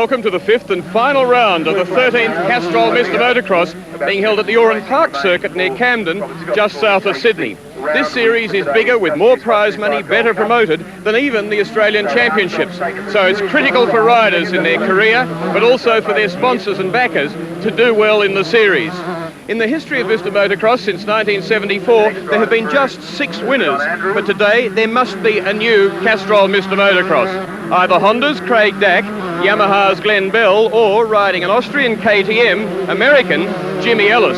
welcome to the fifth and final round of the 13th Castrol Mr. Motocross, being held at the Oran Park circuit near Camden, just south of Sydney. This series is bigger, with more prize money, better promoted than even the Australian Championships. So it's critical for riders in their career, but also for their sponsors and backers to do well in the series. In the history of Mr. Motocross since 1974, there have been just 6 winners, but today there must be a new Castrol Mr. Motocross. Either Honda's Craig Dack, Yamaha's Glenn Bell, or riding an Austrian KTM, American Jimmy Ellis.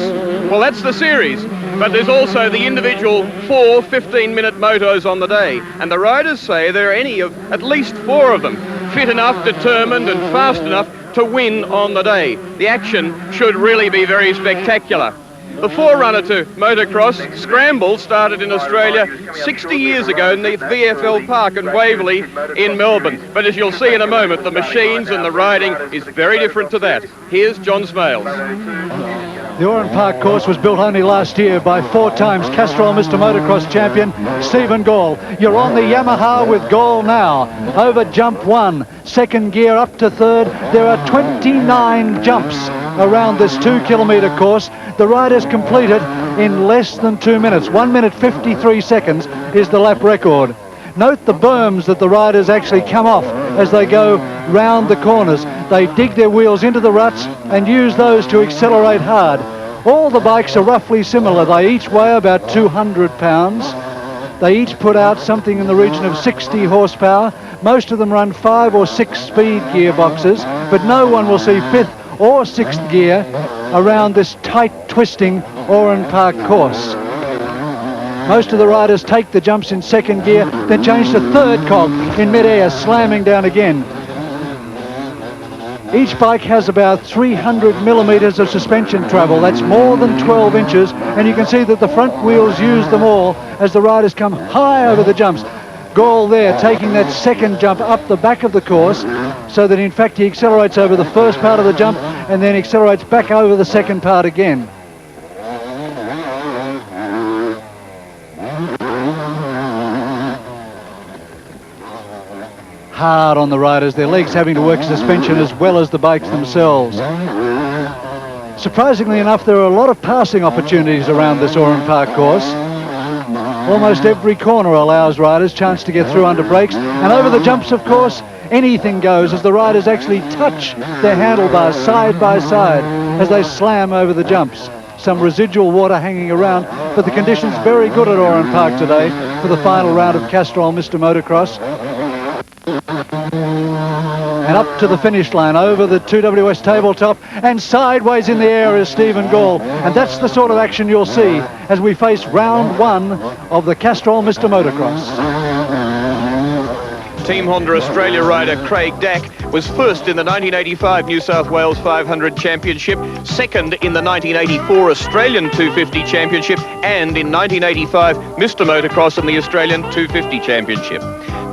Well, that's the series, but there's also the individual 4 15-minute motos on the day, and the riders say there are any of at least 4 of them fit enough, determined and fast enough to win on the day. The action should really be very spectacular. The forerunner to motocross, Scramble, started in Australia 60 years ago beneath VFL Park in Waverley in Melbourne. But as you'll see in a moment, the machines and the riding is very different to that. Here's John Smales. The Oran Park course was built only last year by 4 times Castrol Mr. Motocross champion Stephen Gall. You're on the Yamaha with Gall now. Over jump 1, second gear up to third. There are 29 jumps around this 2-kilometre course. The riders completed in less than 2 minutes. 1 minute 53 seconds is the lap record. Note the berms that the riders actually come off as they go round the corners. They dig their wheels into the ruts and use those to accelerate hard. All the bikes are roughly similar. They each weigh about 200 pounds. They each put out something in the region of 60 horsepower. Most of them run 5 or 6 speed gearboxes, but no one will see 5th or 6th gear around this tight twisting Oran Park course. Most of the riders take the jumps in second gear, then change to third cog in mid-air, slamming down again. Each bike has about 300 millimetres of suspension travel. That's more than 12 inches, and you can see that the front wheels use them all as the riders come high over the jumps. Gall there taking that second jump up the back of the course, so that in fact he accelerates over the first part of the jump and then accelerates back over the second part again. Hard on the riders, their legs having to work suspension as well as the bikes themselves. Surprisingly enough, there are a lot of passing opportunities around this Oran Park course. Almost every corner allows riders a chance to get through under brakes, and over the jumps, of course, anything goes as the riders actually touch their handlebars side by side as they slam over the jumps. Some residual water hanging around, but the conditions very good at Oran Park today for the final round of Castrol Mr. Motocross. And up to the finish line, over the 2WS tabletop, and sideways in the air is Stephen Gall. And that's the sort of action you'll see as we face round 1 of the Castrol Mr. Motocross. Team Honda Australia rider Craig Dack was first in the 1985 New South Wales 500 Championship, second in the 1984 Australian 250 Championship, and in 1985 Mr. Motocross in the Australian 250 Championship.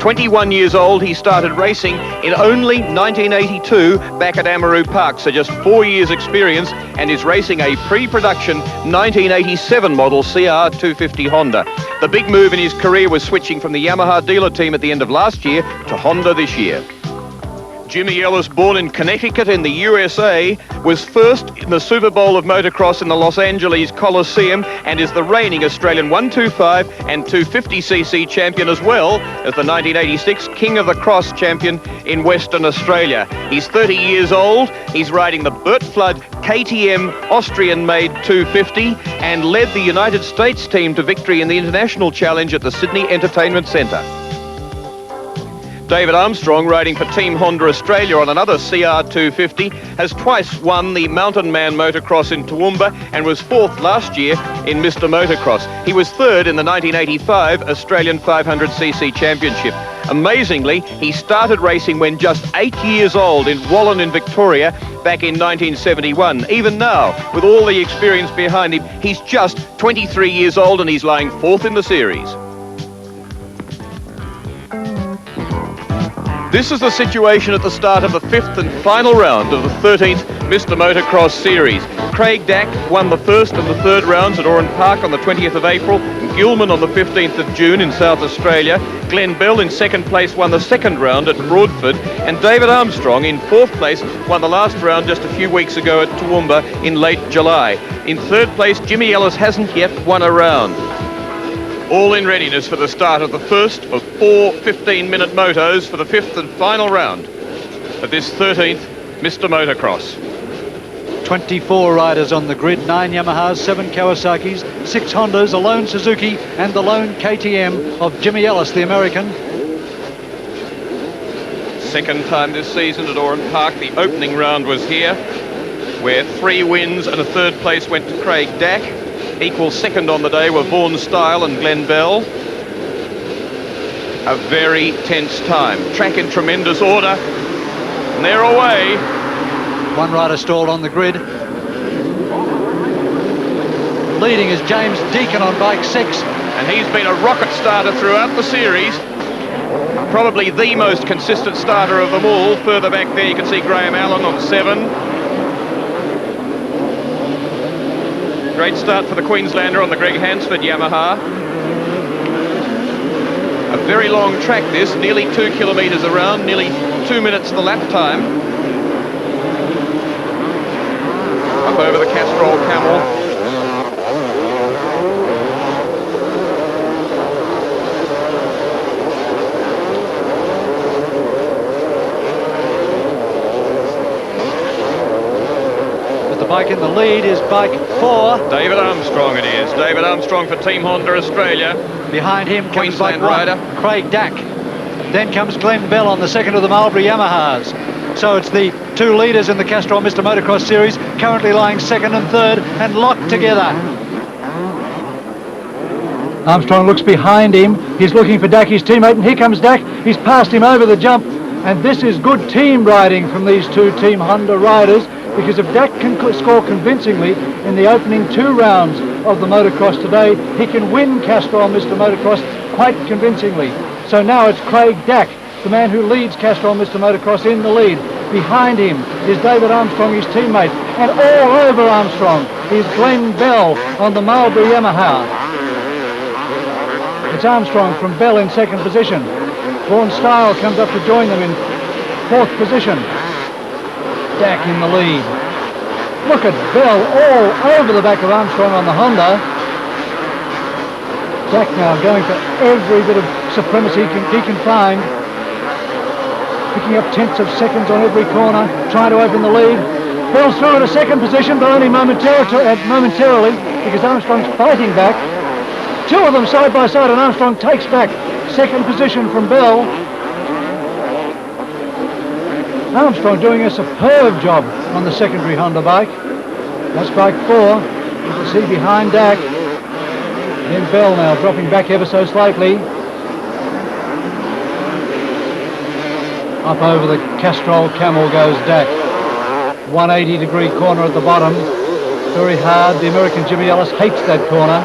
21 years old, he started racing in only 1982 back at Amaru Park, so just 4 years experience, and is racing a pre-production 1987 model CR 250 Honda. The big move in his career was switching from the Yamaha dealer team at the end of last year to Honda this year. Jimmy Ellis, born in Connecticut in the USA, was first in the Super Bowl of motocross in the Los Angeles Coliseum and is the reigning Australian 125 and 250cc champion, as well as the 1986 King of the Cross champion in Western Australia. He's 30 years old. He's riding the Burt Flood KTM Austrian-made 250 and led the United States team to victory in the International Challenge at the Sydney Entertainment Centre. David Armstrong, riding for Team Honda Australia on another CR 250, has twice won the Mountain Man Motocross in Toowoomba and was 4th last year in Mr. Motocross. He was 3rd in the 1985 Australian 500cc Championship. Amazingly, he started racing when just 8 years old in Wallan in Victoria back in 1971. Even now, with all the experience behind him, he's just 23 years old and he's lying 4th in the series. This is the situation at the start of the 5th and final round of the 13th Mr. Motocross Series. Craig Dack won the first and the third rounds at Oran Park on the 20th of April, and Gilman on the 15th of June in South Australia. Glenn Bell in second place won the second round at Broadford, and David Armstrong in fourth place won the last round just a few weeks ago at Toowoomba in late July. In third place, Jimmy Ellis hasn't yet won a round. All in readiness for the start of the first of 4 15-minute motos for the 5th and final round of this 13th Mr. Motocross. 24 riders on the grid, 9 Yamahas, 7 Kawasaki's, 6 Hondas, a lone Suzuki and the lone KTM of Jimmy Ellis, the American. Second time this season at Oran Park. The opening round was here, where 3 wins and a third place went to Craig Dack. Equal second on the day were Vaughan Style and Glenn Bell. A very tense time. Track in tremendous order. And they're away. One rider stalled on the grid. Leading is James Deacon on bike 6. And he's been a rocket starter throughout the series. Probably the most consistent starter of them all. Further back there you can see Graham Allen on 7. Great start for the Queenslander on the Greg Hansford Yamaha. A very long track this, nearly 2 kilometres around, nearly 2 minutes the lap time. Up over the Castrol Camel. Bike in the lead is bike 4. David Armstrong it is. David Armstrong for Team Honda Australia. Behind him comes Queensland bike 1, rider Craig Dack. Then comes Glenn Bell on the second of the Marlboro Yamahas. So it's the 2 leaders in the Castrol Mr. Motocross Series, currently lying second and third and locked together. Armstrong looks behind him. He's looking for Dack, his teammate, and here comes Dack. He's passed him over the jump, and this is good team riding from these 2 Team Honda riders. Because if Dack can score convincingly in the opening 2 rounds of the motocross today, he can win Castrol Mr. Motocross quite convincingly. So now it's Craig Dack, the man who leads Castrol Mr. Motocross, in the lead. Behind him is David Armstrong, his teammate, and all over Armstrong is Glenn Bell on the Marlboro Yamaha. It's Armstrong from Bell in second position. Vaughan Style comes up to join them in fourth position. Dack in the lead. Look at Bell all over the back of Armstrong on the Honda. Dack now going for every bit of supremacy he can find. Picking up tenths of seconds on every corner, trying to open the lead. Bell's through in a second position, but only momentarily, because Armstrong's fighting back. 2 of them side by side, and Armstrong takes back second position from Bell. Armstrong doing a superb job on the secondary Honda bike. That's bike 4. You can see behind Dack. Then Bell now dropping back ever so slightly. Up over the Castrol Camel goes Dack. 180-degree corner at the bottom. Very hard. The American Jimmy Ellis hates that corner.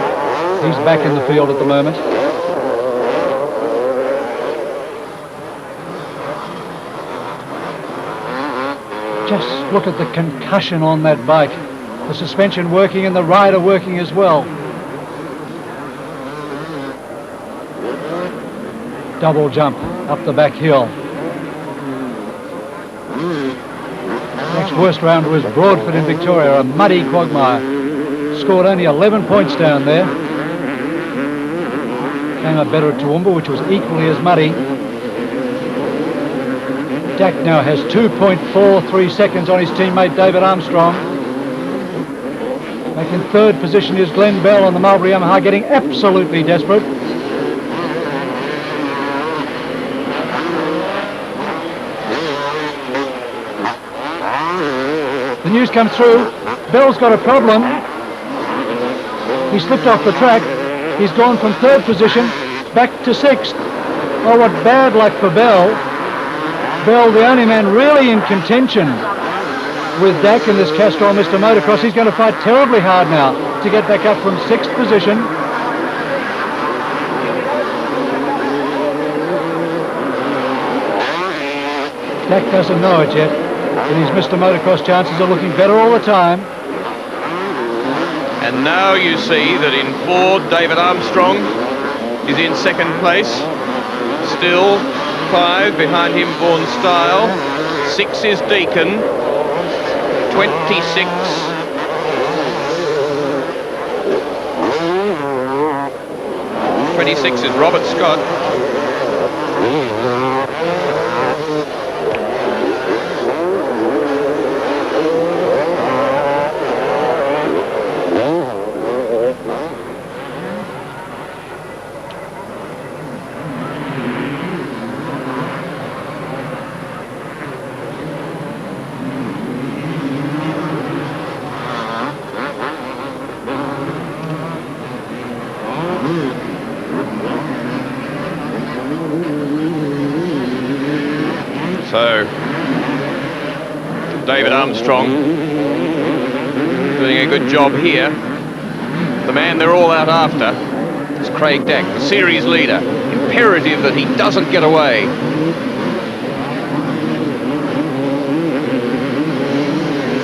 He's back in the field at the moment. Just look at the concussion on that bike. The suspension working and the rider working as well. Double jump up the back hill. Next worst round was Broadford in Victoria, a muddy quagmire. Scored only 11 points down there. Came up better at Toowoomba, which was equally as muddy. Dack now has 2.43 seconds on his teammate David Armstrong. Back in third position is Glenn Bell on the Marlboro Yamaha, getting absolutely desperate. The news comes through. Bell's got a problem. He slipped off the track. He's gone from third position back to 6th. Oh, what bad luck for Bell. Bell, the only man really in contention with Dack in this Castrol Mr. Motocross. He's going to fight terribly hard now to get back up from 6th position. Dak doesn't know it yet, but his Mr. Motocross chances are looking better all the time. And now you see that in 4, David Armstrong is in second place. Still 5 behind him, Vaughan Style. 6 is Deacon. 26. 26 is Robert Scott. So, David Armstrong doing a good job here. The man they're all out after is Craig Dack, the series leader. Imperative that he doesn't get away.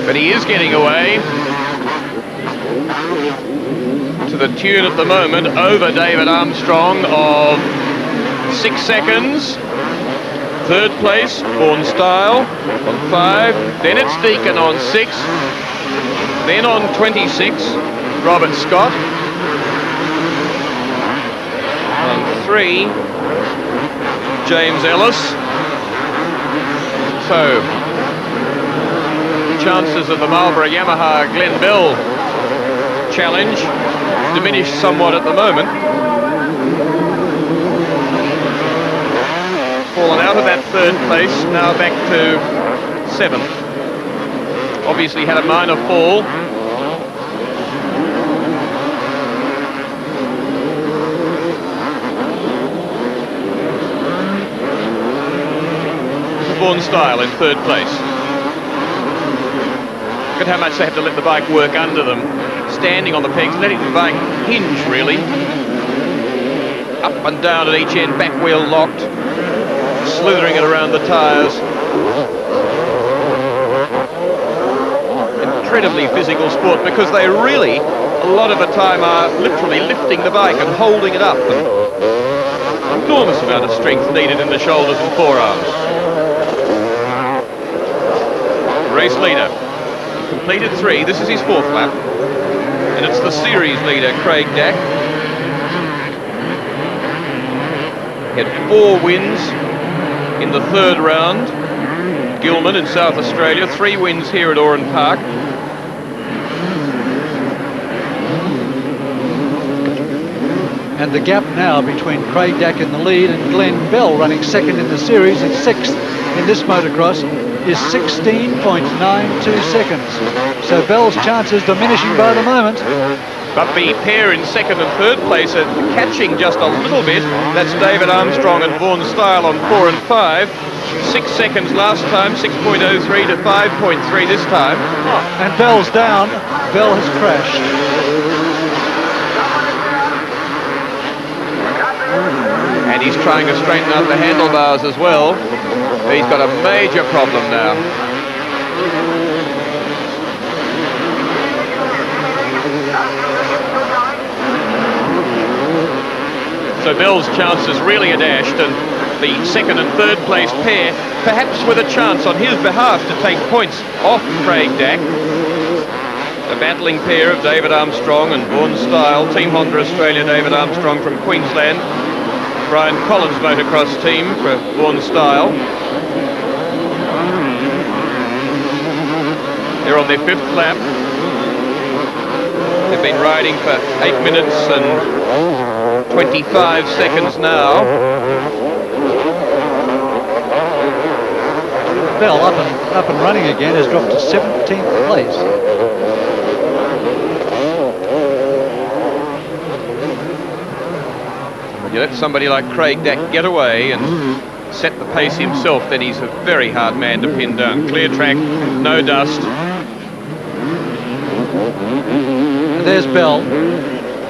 But he is getting away to the tune at the moment over David Armstrong of 6 seconds. Third place, Vaughan Style on 5. Then it's Deacon on 6. Then on 26, Robert Scott. On 3, James Ellis. So, chances of the Marlborough Yamaha Glenn Bell challenge diminished somewhat at the moment. Fallen out of that third place, now back to 7th. Obviously had a minor fall. Vaughan Style in third place. Look at how much they have to let the bike work under them. Standing on the pegs, letting the bike hinge really. Up and down at each end, back wheel locked. Slithering it around the tyres. Incredibly physical sport because they really, a lot of the time, are literally lifting the bike and holding it up. And enormous amount of strength needed in the shoulders and forearms. Race leader, completed 3. This is his 4th lap. And it's the series leader, Craig Dack. He had 4 wins in the 3rd round, Gilman in South Australia, 3 wins here at Oran Park. And the gap now between Craig Dack in the lead and Glenn Bell running second in the series and 6th in this motocross is 16.92 seconds. So Bell's chances diminishing by the moment. But the pair in second and third place are catching just a little bit. That's David Armstrong and Vaughan Style on 4 and 5. 6 seconds last time, 6.03 to 5.3 this time. And Bell's down. Bell has crashed. And he's trying to straighten out the handlebars as well. He's got a major problem now. So Bell's chances really are dashed, and the second and third place pair perhaps with a chance on his behalf to take points off Craig Dack. A battling pair of David Armstrong and Vaughan Style, Team Honda Australia, David Armstrong from Queensland, Brian Collins motocross team for Vaughan Style. They're on their 5th lap. They've been riding for 8 minutes and 25 seconds now. Bell up and running again, has dropped to 17th place. When you let somebody like Craig Dack get away and set the pace himself, then he's a very hard man to pin down. Clear track, no dust. And there's Bell,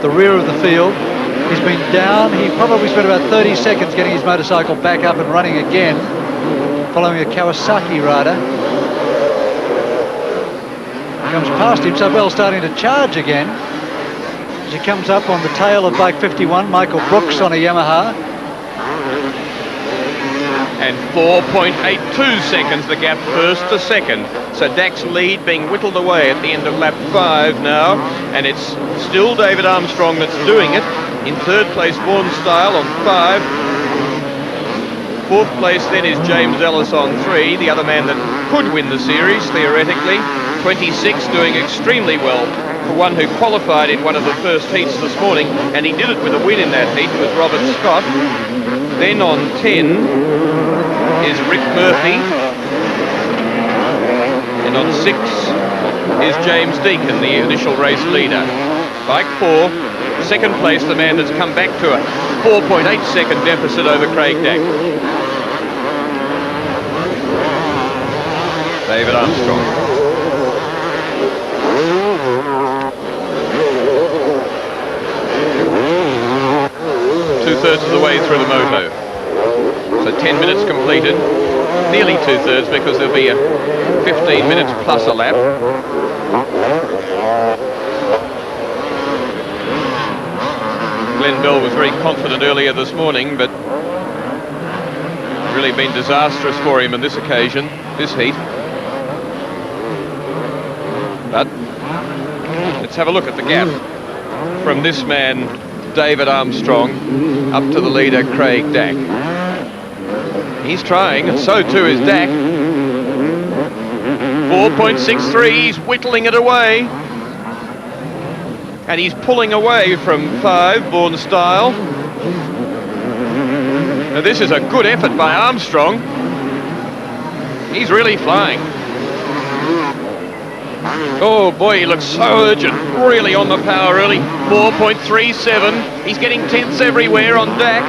the rear of the field. He's been down. He probably spent about 30 seconds getting his motorcycle back up and running again. following a Kawasaki rider. Comes past him, so Bell starting to charge again. As he comes up on the tail of bike 51, Michael Brooks on a Yamaha. And 4.82 seconds the gap first to second. So Dak's lead being whittled away at the end of lap 5 now, and it's still David Armstrong that's doing it. In third place, Vaughan Style on 5. Fourth place then is James Ellis on 3, the other man that could win the series theoretically. 26, doing extremely well for one who qualified in one of the first heats this morning, and he did it with a win in that heat, was Robert Scott. Then on 10 is Rick Murphy, and on 6 is James Deacon, the initial race leader. Bike 4, second place, the man that's come back to a 4.8 second deficit over Craig Dack. David Armstrong. 2/3 of the way through the moto. So 10 minutes completed, nearly 2/3, because there'll be a 15 minutes plus a lap. Glenn Bell was very confident earlier this morning, but really been disastrous for him on this occasion, this heat. But let's have a look at the gap from this man, David Armstrong, up to the leader, Craig Dack. He's trying, and so too is Dack. 4.63, he's whittling it away. And he's pulling away from 5, Vaughan Style. Now this is a good effort by Armstrong. He's really flying. Oh boy, he looks so urgent, really on the power early. 4.37, he's getting tenths everywhere on Dack.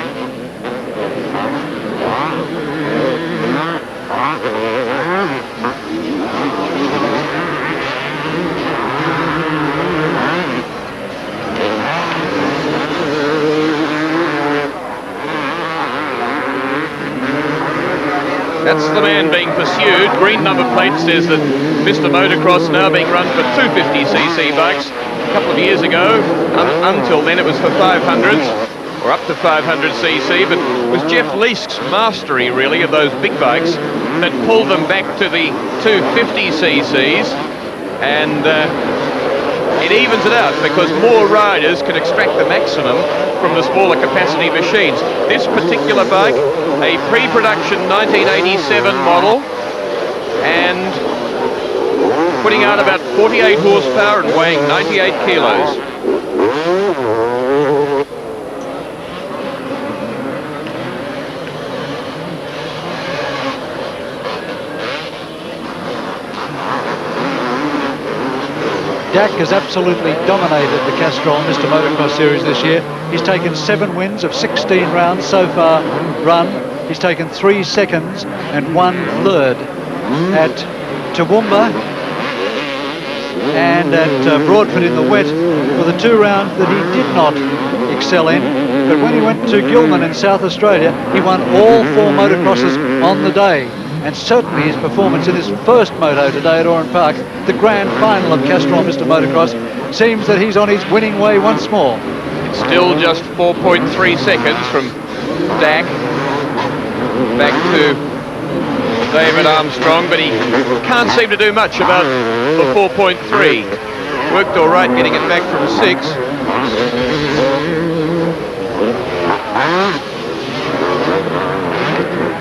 That's the man being pursued. Green number plate says that Mr. Motocross now being run for 250cc bikes. A couple of years ago, until then it was for 500s, or up to 500cc, but it was Jeff Leask's mastery really of those big bikes that pulled them back to the 250cc's, and it evens it out because more riders can extract the maximum from the smaller capacity machines. This particular bike, a pre-production 1987 model, and putting out about 48 horsepower and weighing 98 kilos. Dack has absolutely dominated the Castrol Mr. Motocross Series this year. He's taken 7 wins of 16 rounds so far run. He's taken 3 seconds and 1 third at Toowoomba and at Broadford in the wet were the 2 rounds that he did not excel in. But when he went to Gilman in South Australia, he won all 4 motocrosses on the day. And certainly his performance in his first moto today at Oran Park, the grand final of Castrol Mr. Motocross, seems that he's on his winning way once more. It's still just 4.3 seconds from Dack back to David Armstrong, but he can't seem to do much about the 4.3. Worked all right getting it back from 6.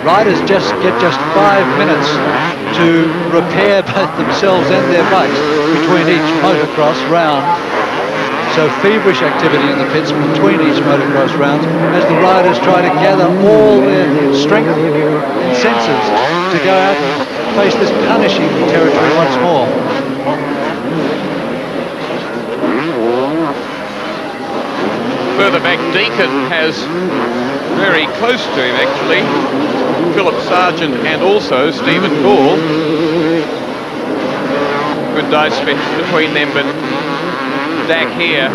Riders get just 5 minutes to repair both themselves and their bikes between each motocross round. So feverish activity in the pits between each motocross round as the riders try to gather all their strength and senses to go out and face this punishing territory once more. Further back, Deacon has very close to him actually Philip Sargent and also Stephen Gall. Good dice fit between them, but Dack here,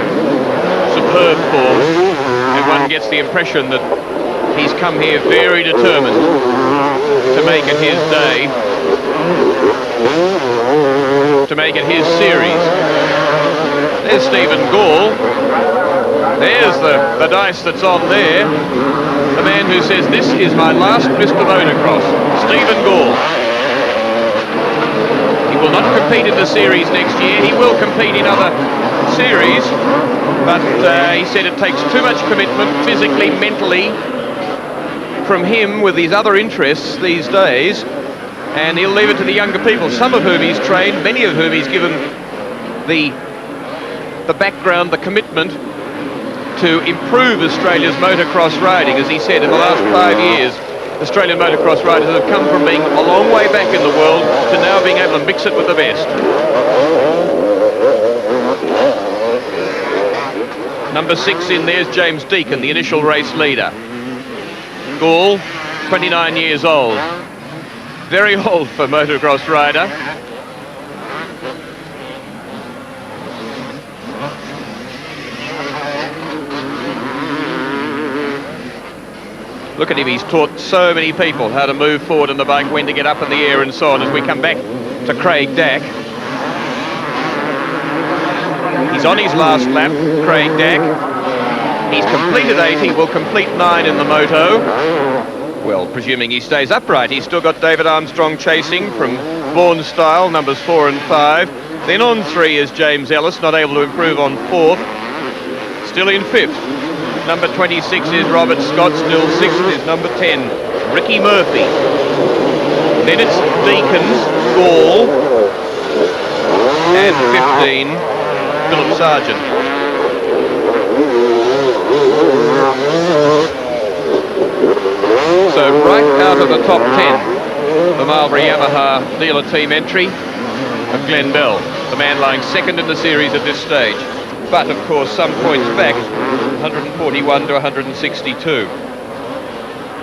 superb form, and one gets the impression that He's come here very determined to make it his day, to make it his series. There's Stephen Gall. There's the dice that's on there. The man who says, this is my last Mr. Motocross, Stephen Gall. He will not compete in the series next year. He will compete in other series, but he said it takes too much commitment physically, mentally, from him with his other interests these days, and he'll leave it to the younger people, some of whom he's trained, many of whom he's given the background, the commitment to improve Australia's motocross riding. As he said, in the last 5 years, Australian motocross riders have come from being a long way back in the world to now being able to mix it with the best. Number 6 in there's James Deacon, the initial race leader. Gall, 29 years old. Very old for a motocross rider. Look at him, he's taught so many people how to move forward on the bike, when to get up in the air and so on. As we come back to Craig Dack. He's on his last lap, Craig Dack. He's completed 8, he will complete 9 in the moto. Well, presuming he stays upright. He's still got David Armstrong chasing from Vaughan Style, numbers 4 and 5. Then on 3 is James Ellis, not able to improve on 4th. Still in 5th. Number 26 is Robert Scott, still 6th is number 10, Ricky Murphy. Then it's Deacons, Gall, and 15, Philip Sargent. So right out of the top 10, the Marlboro Yamaha dealer team entry of Glenn Bell, the man lying second in the series at this stage. But of course some points back, 141 to 162.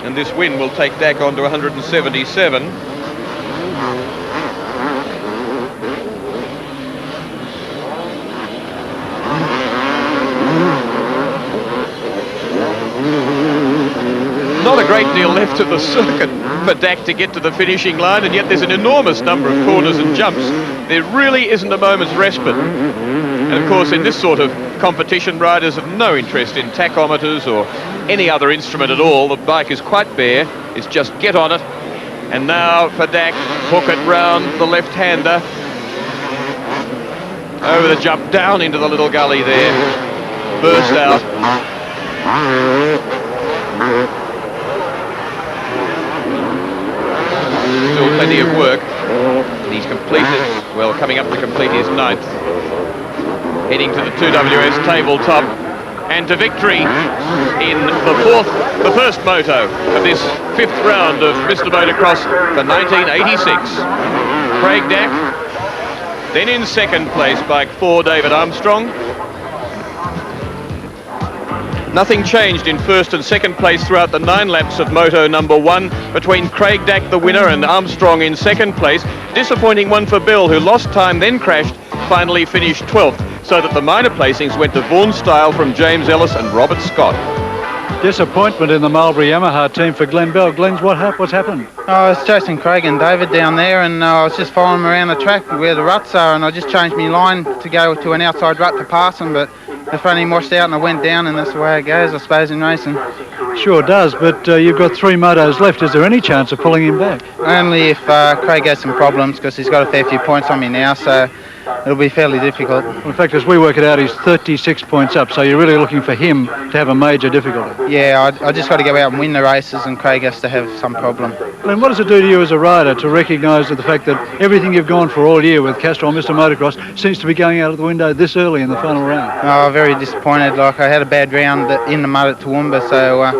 And this win will take Dack on to 177. Not a great deal left of the circuit for Dack to get to the finishing line, and yet there's an enormous number of corners and jumps. There really isn't a moment's respite. And of course in this sort of competition, riders have no interest in tachometers or any other instrument at all. The bike is quite bare. It's just get on it. And now for Dack, hook it round the left-hander. Over the jump, down into the little gully there. Burst out. Still plenty of work. He's completed, well, coming up to complete his 9th. Heading to the 2WS tabletop and to victory in the first moto of this 5th round of Mr. Motocross for 1986. Craig Dack. Then in second place, bike 4, David Armstrong. Nothing changed in first and second place throughout the 9 laps of moto number 1 between Craig Dack, the winner, and Armstrong in second place. Disappointing one for Bill, who lost time, then crashed, finally finished 12th, so that the minor placings went to Vaughan Style from James Ellis and Robert Scott. Disappointment in the Marlboro Yamaha team for Glenn Bell. Glenn, what's happened? I was chasing Craig and David down there, and I was just following them around the track where the ruts are, and I just changed my line to go to an outside rut to pass them, but the front end washed out and I went down, and that's the way it goes, I suppose, in racing. Sure does, but you've got 3 motos left. Is there any chance of pulling him back? Only if Craig has some problems, because he's got a fair few points on me now, so it'll be fairly difficult. Well, in fact, as we work it out, he's 36 points up, so you're really looking for him to have a major difficulty. Yeah, I just got to go out and win the races, and Craig has to have some problem. And what does it do to you as a rider to recognise the fact that everything you've gone for all year with Castrol Mr. Motocross seems to be going out of the window this early in the final round? Oh, very disappointed. Like, I had a bad round in the mud at Toowoomba, so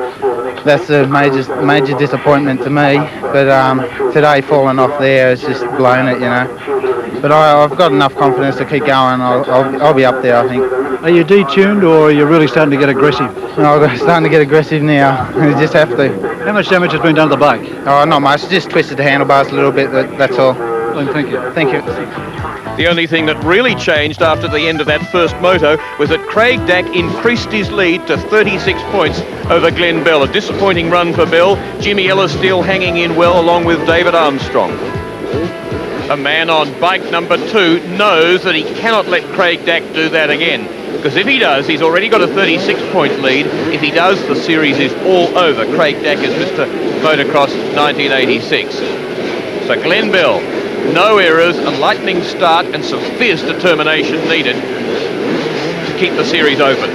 that's a major disappointment to me. But today falling off there has just blown it, you know. But I've got enough confidence to keep going. I'll be up there, I think. Are you detuned, or are you really starting to get aggressive? No, I'm starting to get aggressive now. You just have to. How much damage has been done to the bike? Oh, not much. Just twisted the handlebars a little bit, that's all. Thank you. Thank you. The only thing that really changed after the end of that first moto was that Craig Dack increased his lead to 36 points over Glenn Bell. A disappointing run for Bell. Jimmy Ellis still hanging in well along with David Armstrong. A man on bike number 2 knows that he cannot let Craig Dack do that again, because if he does, he's already got a 36-point lead. If he does, the series is all over. Craig Dack is Mr. Motocross 1986. So Glenn Bell, no errors, a lightning start and some fierce determination needed to keep the series open.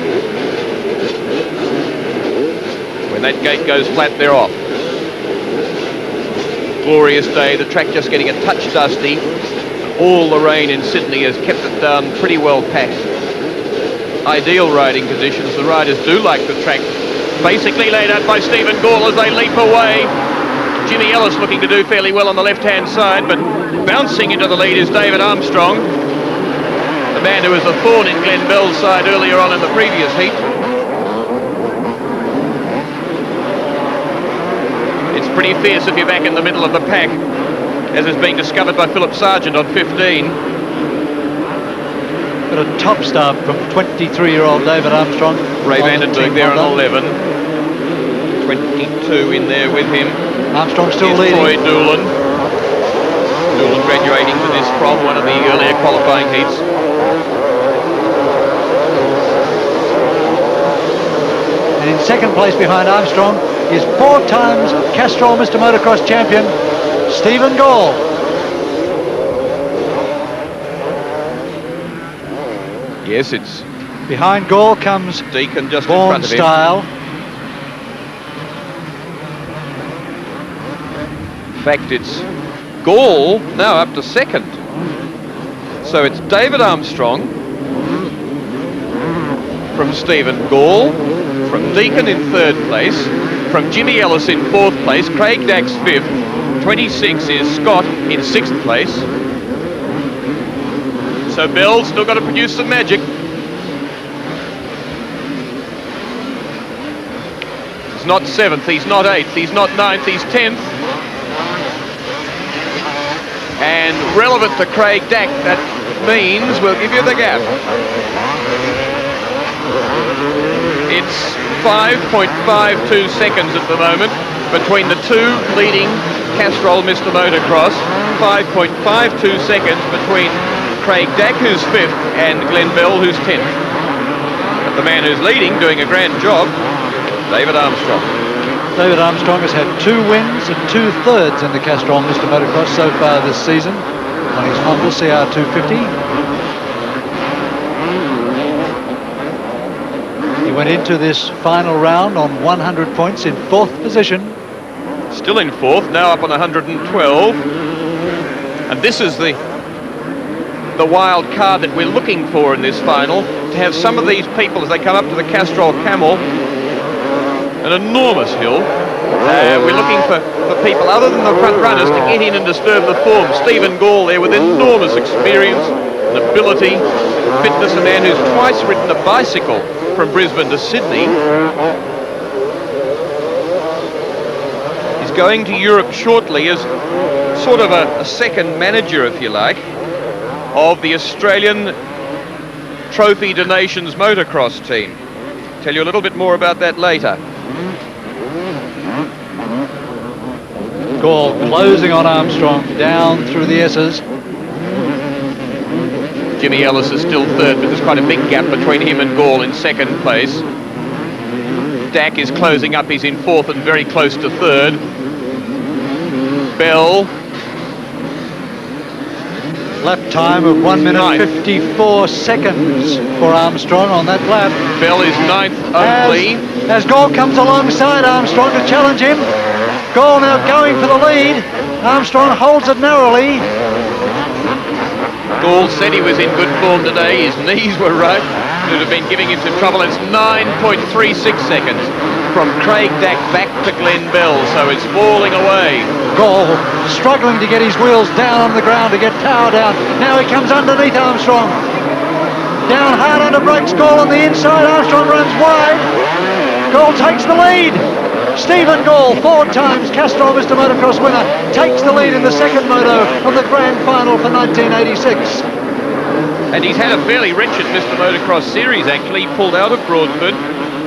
When that gate goes flat, they're off. Glorious day, the track just getting a touch dusty. All the rain in Sydney has kept it down pretty well packed. Ideal riding conditions. The riders do like the track. Basically laid out by Stephen Gall as they leap away. Jimmy Ellis looking to do fairly well on the left-hand side, but bouncing into the lead is David Armstrong, the man who was a thorn in Glenn Bell's side earlier on in the previous heat. It's pretty fierce if you're back in the middle of the pack, as is being discovered by Philip Sargent on 15. Got a top start from 23-year-old David Armstrong. Ray Vandenberg there on 11. 22 in there with him. Armstrong still leading. Troy Doolan. Doolan graduating to this from one of the earlier qualifying heats. And in second place behind Armstrong is 4 times Castrol Mr. Motocross champion, Stephen Gall. Yes, it's behind Gall comes Deacon just in Vaughan front of him. Style. In fact, it's Gall now up to second. So it's David Armstrong from Stephen Gall, from Deacon in 3rd place, from Jimmy Ellis in 4th place, Craig Dack's 5th, 26 is Scott in 6th place. So Bell's still got to produce some magic. He's not 7th, he's not 8th, he's not 9th, he's 10th. And relevant to Craig Dack, that means we'll give you the gap. It's 5.52 seconds at the moment between the 2 leading Castrol Mr. Motocross. 5.52 seconds between Craig Dack, who's 5th, and Glenn Bell, who's 10th. But the man who's leading, doing a grand job, David Armstrong. David Armstrong has had 2 wins and 2/3 in the Castrol Mr. Motocross so far this season on his Honda CR250. He went into this final round on 100 points in 4th position. Still in 4th, now up on 112. And this is the wild card that we're looking for in this final, to have some of these people as they come up to the Castrol Camel, an enormous hill. We're looking for people other than the front runners to get in and disturb the form. Stephen Gall there with enormous experience and ability, fitness, a man who's twice ridden a bicycle from Brisbane to Sydney. He's going to Europe shortly as sort of a second manager, if you like, of the Australian Trophy to Nations motocross team. Tell you a little bit more about that later. Gall closing on Armstrong down through the S's. Jimmy Ellis is still 3rd, but there's quite a big gap between him and Gall in 2nd place. Dack is closing up, he's in 4th and very close to 3rd. Bell. Lap time of 1 minute 54 seconds for Armstrong on that lap. Bell is 9th only. As Gall comes alongside Armstrong to challenge him. Gall now going for the lead. Armstrong holds it narrowly. Gall said he was in good form today. His knees were right. It would have been giving him some trouble. It's 9.36 seconds from Craig Dack back to Glenn Bell, so it's falling away. Gall struggling to get his wheels down on the ground to get power down. Now he comes underneath Armstrong. Down hard under brakes, Gall on the inside. Armstrong runs wide. Gall takes the lead. Stephen Gall, 4 times Castrol Mr. Motocross winner, takes the lead in the second moto of the grand final for 1986. And he's had a fairly wretched Mr. Motocross series, actually. He pulled out of Broadford.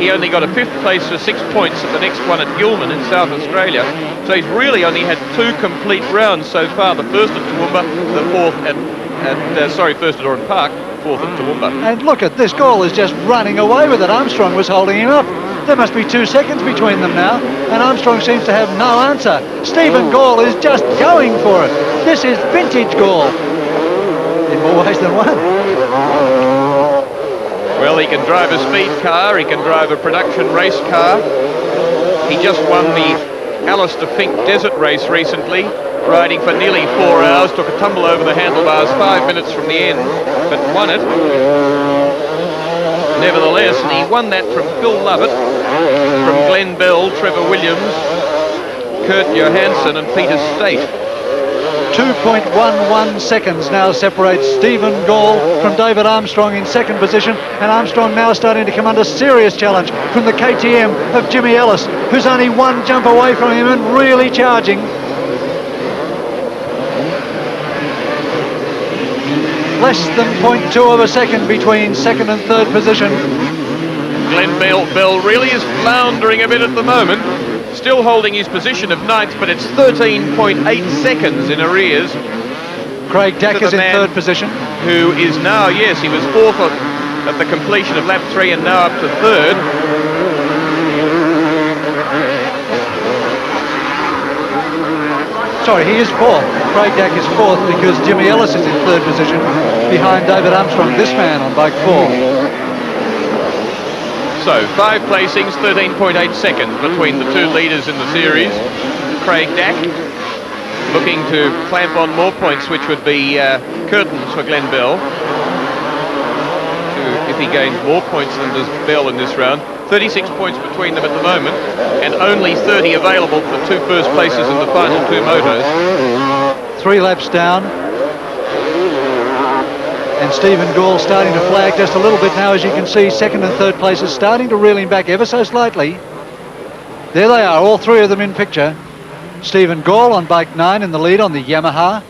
He only got a 5th place for 6 points at the next one at Gilman in South Australia. So he's really only had 2 complete rounds so far. The first at Toowoomba, the fourth first at Oran Park, 4th at Toowoomba. And look at this, Gall is just running away with it. Armstrong was holding him up. There must be 2 seconds between them now, and Armstrong seems to have no answer. Stephen Gall is just going for it. This is vintage Gall, in more ways than one. Well, he can drive a speed car, he can drive a production race car. He just won the Alistair Fink Desert Race recently, riding for nearly 4 hours, took a tumble over the handlebars 5 minutes from the end, but won it. Nevertheless, and he won that from Phil Lovett, from Glenn Bell, Trevor Williams, Kurt Johansson and Peter State. 2.11 seconds now separates Stephen Gall from David Armstrong in 2nd position, and Armstrong now starting to come under serious challenge from the KTM of Jimmy Ellis, who's only 1 jump away from him and really charging. Less than 0.2 of a second between 2nd and 3rd position. Glenn Bell really is floundering a bit at the moment, still holding his position of 9th, but it's 13.8 seconds in arrears. Craig Dack is in 3rd position. Who is now, yes, he was 4th at the completion of lap 3 and now up to 3rd. Sorry, he is 4th. Craig Dack is 4th because Jimmy Ellis is in 3rd position behind David Armstrong, this man on bike 4. So, 5 placings, 13.8 seconds between the 2 leaders in the series. Craig Dack looking to clamp on more points, which would be curtains for Glenn Bell. If he gains more points than does Bell in this round. 36 points between them at the moment, and only 30 available for the 2 first places in the final 2 motos. 3 laps down. And Stephen Gall starting to flag just a little bit now, as you can see. 2nd and 3rd places starting to reel him back ever so slightly. There they are, all 3 of them in picture. Stephen Gall on bike 9 in the lead on the Yamaha.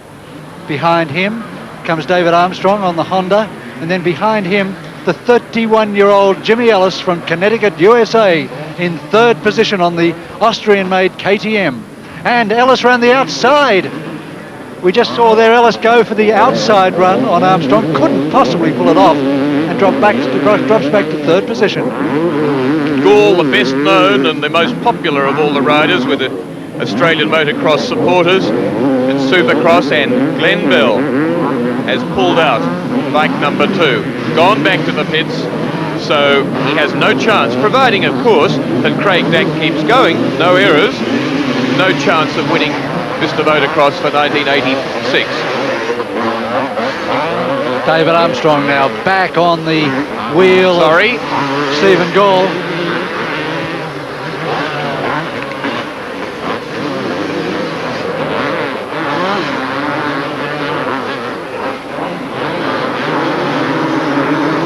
Behind him comes David Armstrong on the Honda, and then behind him the 31-year-old Jimmy Ellis from Connecticut, USA, in 3rd position on the Austrian-made KTM. And Ellis ran the outside. We just saw there Ellis go for the outside run on Armstrong, couldn't possibly pull it off, and drops back to 3rd position. Gall, the best known and the most popular of all the riders with the Australian motocross supporters and Supercross, and Glenn Bell has pulled out bike number 2, gone back to the pits, so he has no chance, providing of course that Craig Dack keeps going, no errors, no chance of winning Mr. Motocross for 1986. David Armstrong now back on the wheel. Sorry. Of Stephen Gall.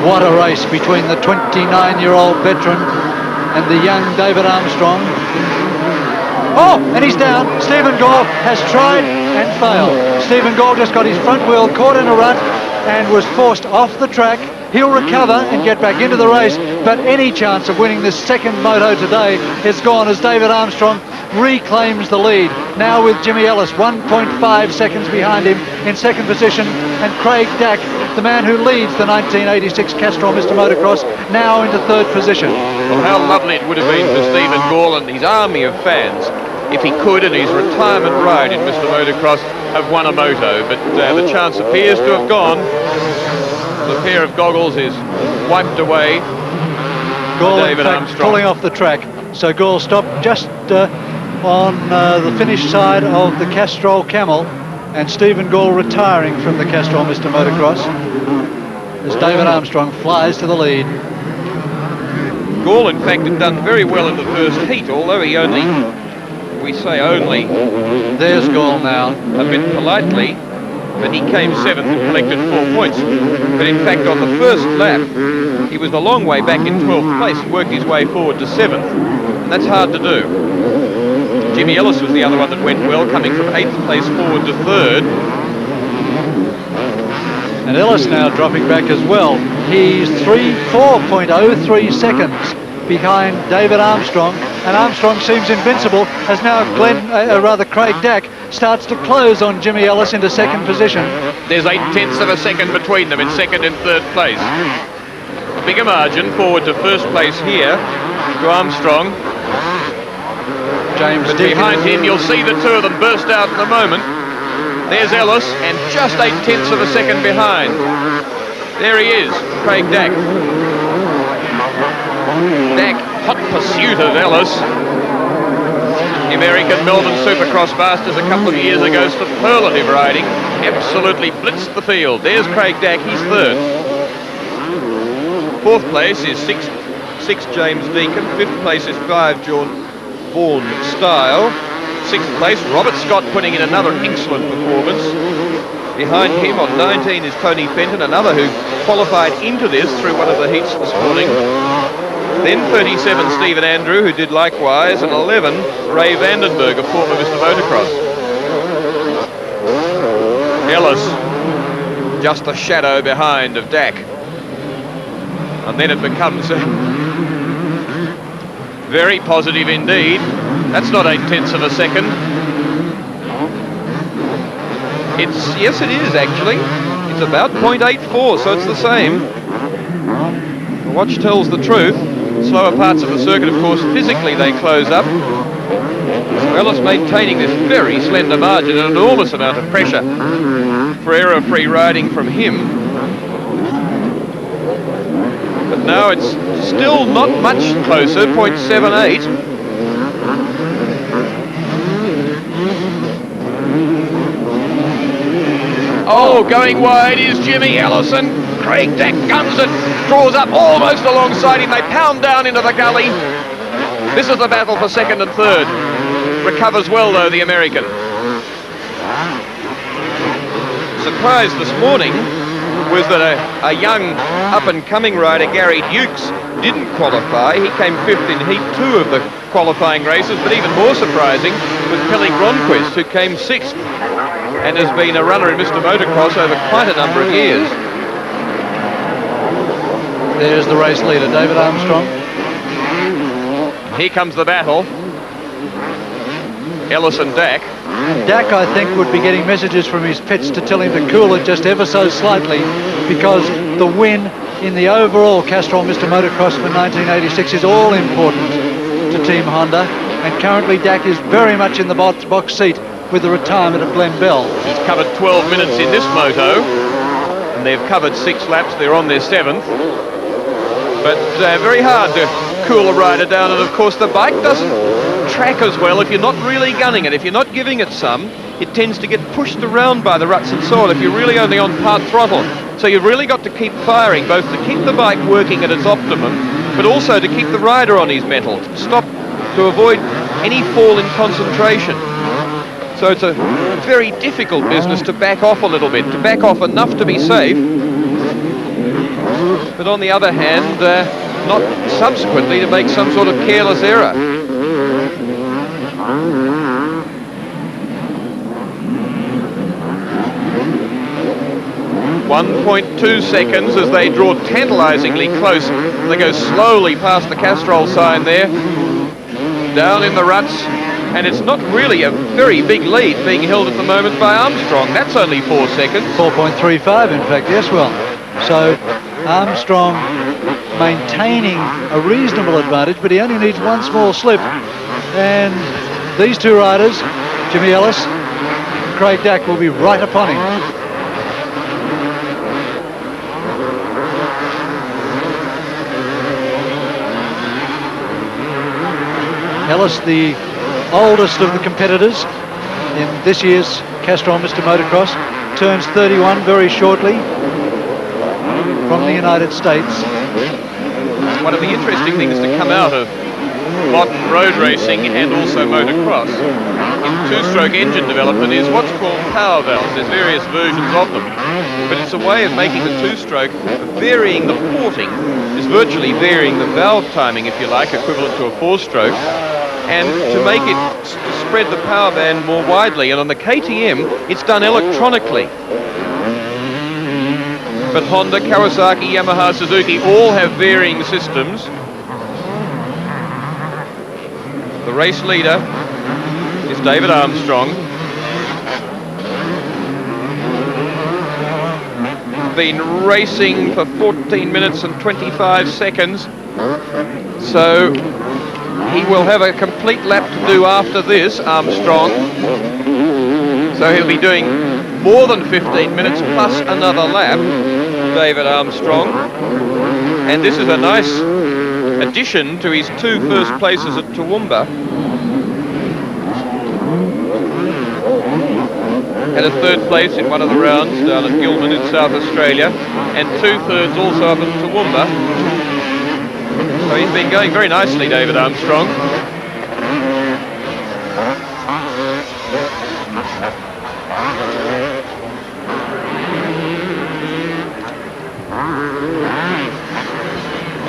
What a race between the 29-year-old veteran and the young David Armstrong. Oh, and he's down. Stephen Gall has tried and failed. Stephen Gall just got his front wheel caught in a rut and was forced off the track. He'll recover and get back into the race, but any chance of winning this 2nd moto today is gone as David Armstrong reclaims the lead. Now with Jimmy Ellis 1.5 seconds behind him in 2nd position, and Craig Dack, the man who leads the 1986 Castrol Mr. Motocross, now into 3rd position. Well, how lovely it would have been for Stephen Gall and his army of fans if he could, in his retirement ride in Mr. Motocross, have won a moto, but the chance appears to have gone. The pair of goggles is wiped away. Gall, David in fact, Armstrong pulling off the track. So Gall stopped just on the finish side of the Castrol Camel, and Stephen Gall retiring from the Castrol Mr. Motocross as David Armstrong flies to the lead. Gall, in fact, had done very well in the first heat, although he only, we say only, there's Gall now, a bit politely, but he came 7th and collected 4 points. But in fact, on the first lap, he was a long way back in 12th place and worked his way forward to 7th, and that's hard to do. Jimmy Ellis was the other one that went well, coming from 8th place forward to 3rd. And Ellis now dropping back as well. He's 4.03 seconds behind David Armstrong, and Armstrong seems invincible as now Craig Dack starts to close on Jimmy Ellis into second position. There's 0.8 of a second between them in second and third place. A bigger margin forward to first place here to Armstrong. James But Deacon. behind him, you'll see the two of them burst out in a moment. There's Ellis, and just 0.8 of a second behind. There he is, Craig Dack. Dack, hot pursuit of Ellis. The American Melbourne Supercross Masters a couple of years ago, superlative riding, absolutely blitzed the field. There's Craig Dack, he's third. Fourth place is six James Deacon. Fifth place is 5 Vaughan Style. Sixth place, Robert Scott putting in another excellent performance. Behind him on 19 is Tony Fenton, another who qualified into this through one of the heats this morning. Then 37, Stephen Andrew, who did likewise, and 11, Ray Vandenberg, a former Mr. Motocross. Ellis, just a shadow behind of Dack. And then it becomes very positive indeed. That's not 0.8 of a second. Yes, it is actually. It's about 0.84, so it's the same. The watch tells the truth. Slower parts of the circuit, of course, physically they close up. So Ellis maintaining this very slender margin, an enormous amount of pressure for error-free riding from him. But now it's still not much closer, 0.78. Oh, going wide is Jimmy Ellison. Craig Dack guns it, draws up almost alongside him. They pound down into the gully. This is the battle for second and third. Recovers well, though, the American. Surprise this morning was that a young up-and-coming rider, Gary Dukes, didn't qualify. He came fifth in Heat 2 of the qualifying races, but even more surprising was Pelle Gronquist, who came sixth and has been a runner in Mr. Motocross over quite a number of years. There's the race leader, David Armstrong. Here comes the battle. Ellis and Dack. Dack, I think, would be getting messages from his pits to tell him to cool it just ever so slightly, because the win in the overall Castrol Mr. Motocross for 1986 is all important to Team Honda, and currently Dack is very much in the box seat with the retirement of Glenn Bell. He's covered 12 minutes in this moto, and they've covered 6 laps. They're on their 7th. But very hard to cool a rider down, and of course the bike doesn't track as well if you're not really gunning it. If you're not giving it some, it tends to get pushed around by the ruts and soil if you're really only on part throttle. So you've really got to keep firing, both to keep the bike working at its optimum, but also to keep the rider on his mettle, to avoid any fall in concentration. So it's a very difficult business to back off a little bit, to back off enough to be safe, but on the other hand, not subsequently to make some sort of careless error. 1.2 seconds as they draw tantalisingly close. They go slowly past the Castrol sign there, down in the ruts, and it's not really a very big lead being held at the moment by Armstrong. That's only 4 seconds. 4.35 in fact, yes, well. So Armstrong maintaining a reasonable advantage, but he only needs one small slip. And these two riders, Jimmy Ellis, Craig Dack, will be right upon him. Ellis, the oldest of the competitors in this year's Castrol Mr. Motocross, turns 31 very shortly, from the United States. One of the interesting things to come out of modern road racing and also motocross in two-stroke engine development is what's called power valves. There's various versions of them, but it's a way of making the two-stroke, varying the porting, is virtually varying the valve timing, if you like, equivalent to a four-stroke, and to make it spread the power band more widely. And on the KTM, it's done electronically. But Honda, Kawasaki, Yamaha, Suzuki all have varying systems. The race leader is David Armstrong. Been racing for 14 minutes and 25 seconds. So he will have a complete lap to do after this, Armstrong. So he'll be doing more than 15 minutes plus another lap, David Armstrong. And this is a nice addition to his 2 first places at Toowoomba. Had a 3rd place in one of the rounds down at Gilman in South Australia, and 2 thirds also up at Toowoomba. So he's been going very nicely, David Armstrong.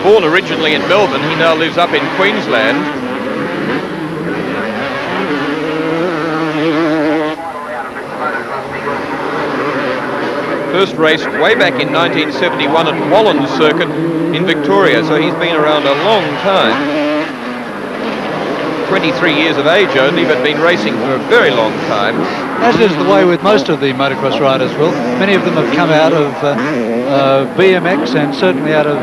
Born originally in Melbourne, he now lives up in Queensland. First raced way back in 1971 at Wallen Circuit in Victoria, so he's been around a long time. 23 years of age only, but been racing for a very long time. As is the way with most of the motocross riders, Will. Many of them have come out of BMX and certainly out of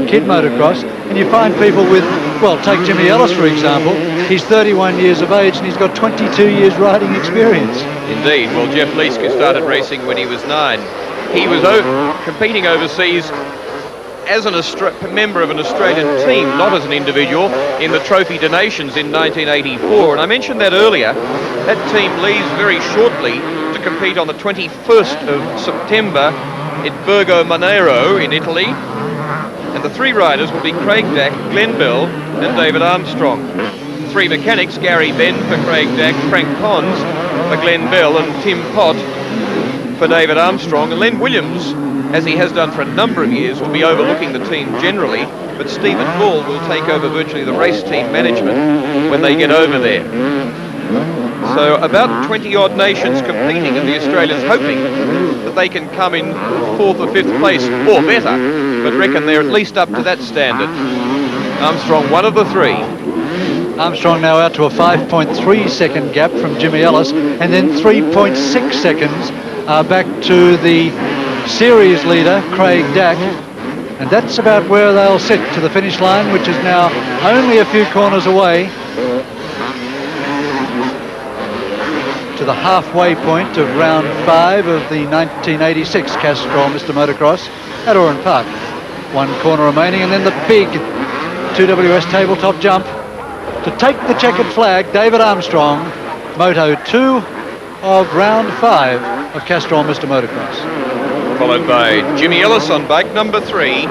kid motocross. And you find people with, well, take Jimmy Ellis, for example. He's 31 years of age and he's got 22 years riding experience. Indeed. Well, Jeff Leeske started racing when he was 9. He was competing overseas as a member of an Australian team, not as an individual, in the Trophy de Nations in 1984. And I mentioned that earlier. That team leaves very shortly to compete on the 21st of September in Borgo Monero in Italy. And the 3 riders will be Craig Dack, Glenn Bell and David Armstrong. 3 mechanics, Gary Benn for Craig Dack, Frank Pons for Glenn Bell and Tim Pott for David Armstrong. And Len Williams, as he has done for a number of years, will be overlooking the team generally, but Stephen Gall will take over virtually the race team management when they get over there. So about 20-odd nations competing, and the Australians hoping that they can come in 4th or 5th place or better, but reckon they're at least up to that standard. Armstrong, one of the 3. Armstrong now out to a 5.3 second gap from Jimmy Ellis, and then 3.6 seconds back to the series leader, Craig Dack. And that's about where they'll sit to the finish line, which is now only a few corners away to the halfway point of round 5 of the 1986 Castrol Mr. Motocross at Oran Park. 1 corner remaining, and then the big 2WS tabletop jump to take the checkered flag. David Armstrong, Moto 2 of round 5 of Castrol Mr. Motocross. Followed by Jimmy Ellis on bike number 3,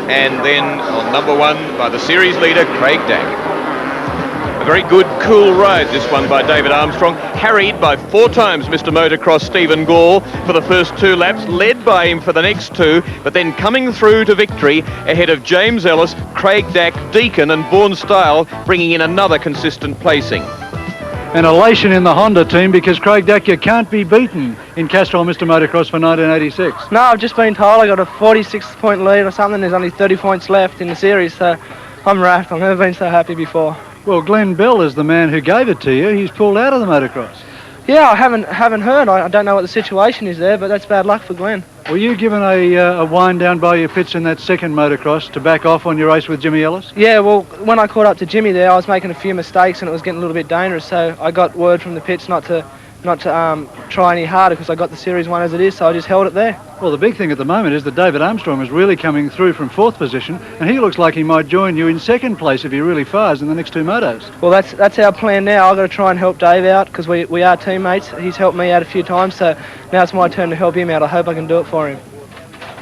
and then on number 1 by the series leader, Craig Dack. A very good, cool ride, this one by David Armstrong, harried by 4 times Mr. Motocross Stephen Gall for the first 2 laps, led by him for the next 2, but then coming through to victory ahead of James Ellis, Craig Dack, Deacon and Vaughan Style, bringing in another consistent placing. An elation in the Honda team, because Craig Dack, you can't be beaten in Castrol Mr. Motocross for 1986. No, I've just been told I got a 46-point lead or something. There's only 30 points left in the series, so I'm wrapped. I've never been so happy before. Well, Glenn Bell is the man who gave it to you. He's pulled out of the motocross. Yeah, I haven't heard. I don't know what the situation is there, but that's bad luck for Glenn. Were you given a wind down by your pits in that second motocross to back off on your race with Jimmy Ellis? Yeah, well, when I caught up to Jimmy there, I was making a few mistakes and it was getting a little bit dangerous, so I got word from the pits not to try any harder because I got the Series 1 as it is, so I just held it there. Well, the big thing at the moment is that David Armstrong is really coming through from 4th position, and he looks like he might join you in 2nd place if he really fires in the next 2 motos. Well, that's our plan now. I've got to try and help Dave out because we are teammates. He's helped me out a few times, so now it's my turn to help him out. I hope I can do it for him.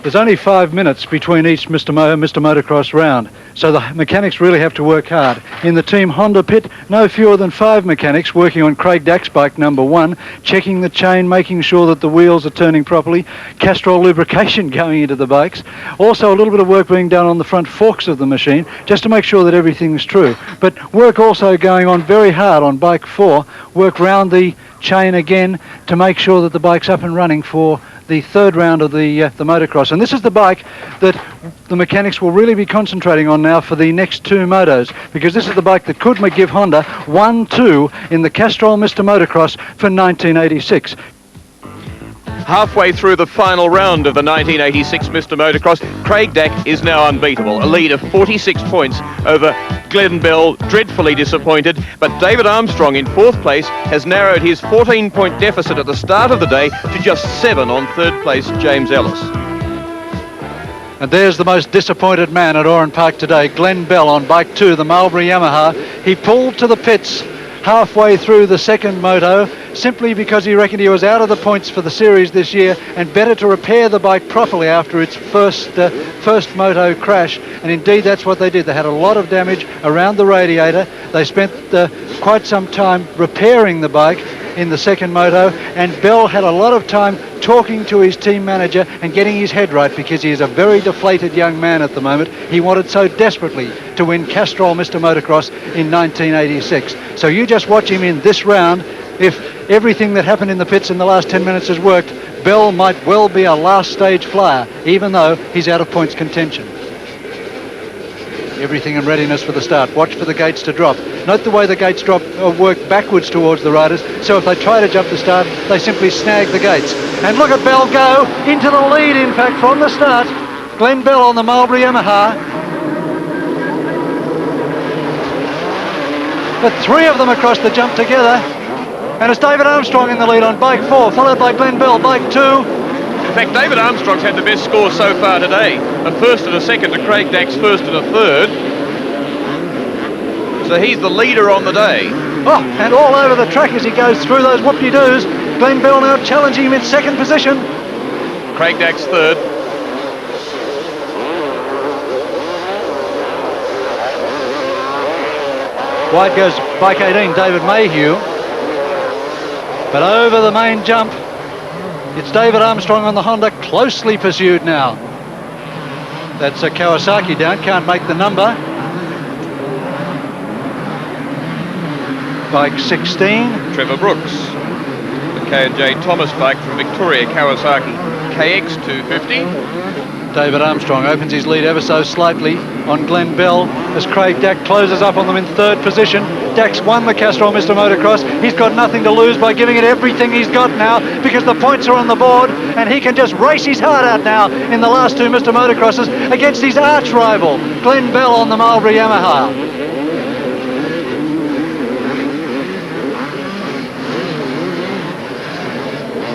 There's only 5 minutes between each Mr. Motocross round, so the mechanics really have to work hard. In the Team Honda pit, no fewer than 5 mechanics working on Craig Dack's bike number 1, checking the chain, making sure that the wheels are turning properly, Castrol lubrication going into the bikes. Also a little bit of work being done on the front forks of the machine, just to make sure that everything's true. But work also going on very hard on bike 4, work round the chain again to make sure that the bike's up and running for the third round of the motocross. And this is the bike that the mechanics will really be concentrating on now for the next two motos, because this is the bike that could give Honda 1-2 in the Castrol Mr. Motocross for 1986. Halfway through the final round of the 1986 Mr. Motocross, Craig Dack is now unbeatable, a lead of 46 points over Glenn Bell, dreadfully disappointed, but David Armstrong in fourth place has narrowed his 14-point deficit at the start of the day to just 7 on third place James Ellis. And there's the most disappointed man at Oran Park today, Glenn Bell on bike 2, the Mulberry Yamaha. He pulled to the pits halfway through the second moto simply because he reckoned he was out of the points for the series this year and better to repair the bike properly after its first moto crash. And indeed that's what they did. They had a lot of damage around the radiator. They spent quite some time repairing the bike in the second moto, and Bell had a lot of time talking to his team manager and getting his head right, because he is a very deflated young man at the moment. He wanted so desperately to win Castrol Mr. Motocross in 1986. So you just watch him in this round. If everything that happened in the pits in the last 10 minutes has worked, Bell might well be a last stage flyer, even though he's out of points contention. Everything in readiness for the start. Watch for the gates to drop. Note the way the gates drop work backwards towards the riders, so if they try to jump the start, they simply snag the gates. And look at Bell go into the lead, in fact, from the start. Glenn Bell on the Mulberry Yamaha. But three of them across the jump together. And it's David Armstrong in the lead on bike 4, followed by Glenn Bell, bike 2. In fact, David Armstrong's had the best score so far today. A first and a second to Craig Dack's first and a third. So he's the leader on the day. Oh, and all over the track as he goes through those whoop-de-doos. Glenn Bell now challenging him in second position. Craig Dack's third. Wide goes bike 18, David Mayhew. But over the main jump, it's David Armstrong on the Honda, closely pursued now. That's a Kawasaki down, can't make the number. Bike 16. Trevor Brooks, the K&J Thomas bike from Victoria, Kawasaki KX 250. David Armstrong opens his lead ever so slightly on Glenn Bell as Craig Dack closes up on them in third position. Dack's won the Castrol Mr. Motocross. He's got nothing to lose by giving it everything he's got now, because the points are on the board and he can just race his heart out now in the last two Mr. Motocrosses against his arch rival, Glenn Bell on the Mulberry Yamaha.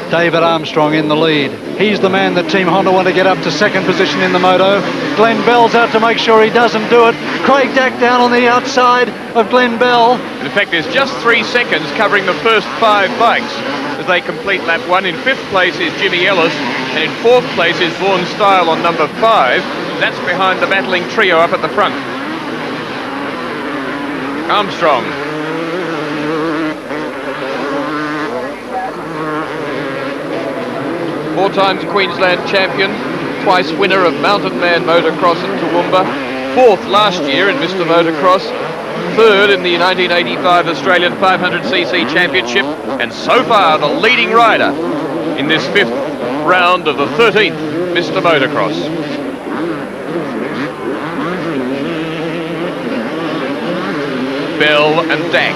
David Armstrong in the lead. He's the man that Team Honda want to get up to second position in the moto. Glenn Bell's out to make sure he doesn't do it. Craig Dack down on the outside of Glenn Bell. In fact, there's just 3 seconds covering the first 5 bikes as they complete lap 1. In 5th place is Jimmy Ellis, and in 4th place is Vaughan Style on number 5. That's behind the battling trio up at the front. Armstrong. Four times Queensland champion, twice winner of Mountain Man Motocross at Toowoomba, 4th last year in Mr. Motocross, 3rd in the 1985 Australian 500cc Championship, and so far the leading rider in this 5th round of the 13th Mr. Motocross. Bell and Dack,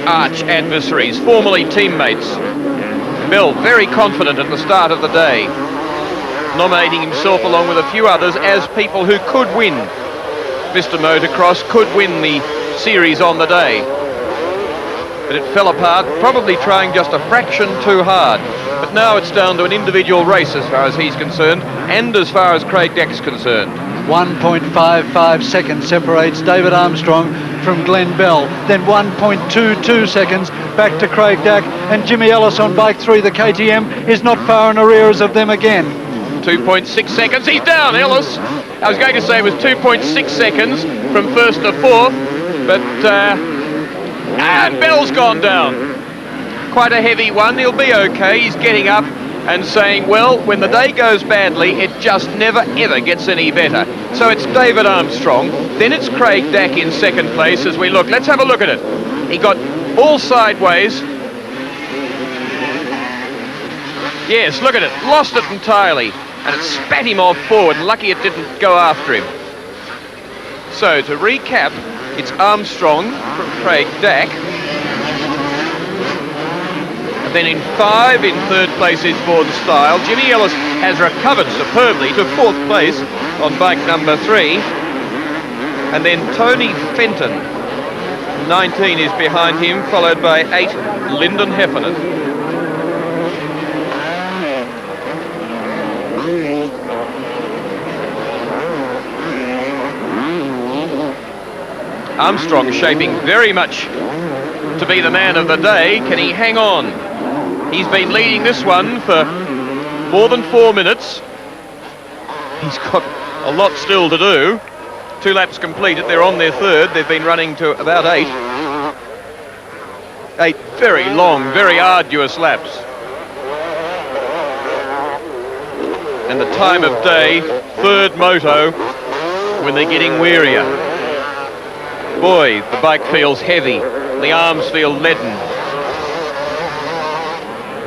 arch adversaries, formerly teammates. Bell very confident at the start of the day, nominating himself along with a few others as people who could win Mr. Motocross, could win the series on the day. But it fell apart, probably trying just a fraction too hard. But now it's down to an individual race as far as he's concerned, and as far as Craig Dack's concerned. 1.55 seconds separates David Armstrong from Glenn Bell, then 1.22 seconds back to Craig Dack, and Jimmy Ellis on bike 3, the KTM, is not far in arrears of them again. 2.6 seconds, he's down, Ellis. I was going to say it was 2.6 seconds from 1st to 4th, but and Bell's gone down. Quite a heavy one, he'll be okay. He's getting up and saying, well, when the day goes badly, it just never ever gets any better. So it's David Armstrong, then it's Craig Dack in second place as we look. Let's have a look at it. He got all sideways. Yes, look at it. Lost it entirely. And it spat him off forward. Lucky it didn't go after him. So, to recap, it's Armstrong from Craig Dack. And then in 5, in 3rd place is Vaughan Style. Jimmy Ellis has recovered superbly to 4th place on bike number 3. And then Tony Fenton, 19, is behind him, followed by 8, Lyndon Heffernan. Armstrong shaping very much to be the man of the day. Can he hang on? He's been leading this one for more than 4 minutes. He's got a lot still to do. 2 laps completed. They're on their 3rd. They've been running to about 8. 8 very long, very arduous laps. And the time of day, 3rd moto, when they're getting wearier. Boy, the bike feels heavy. The arms feel leaden.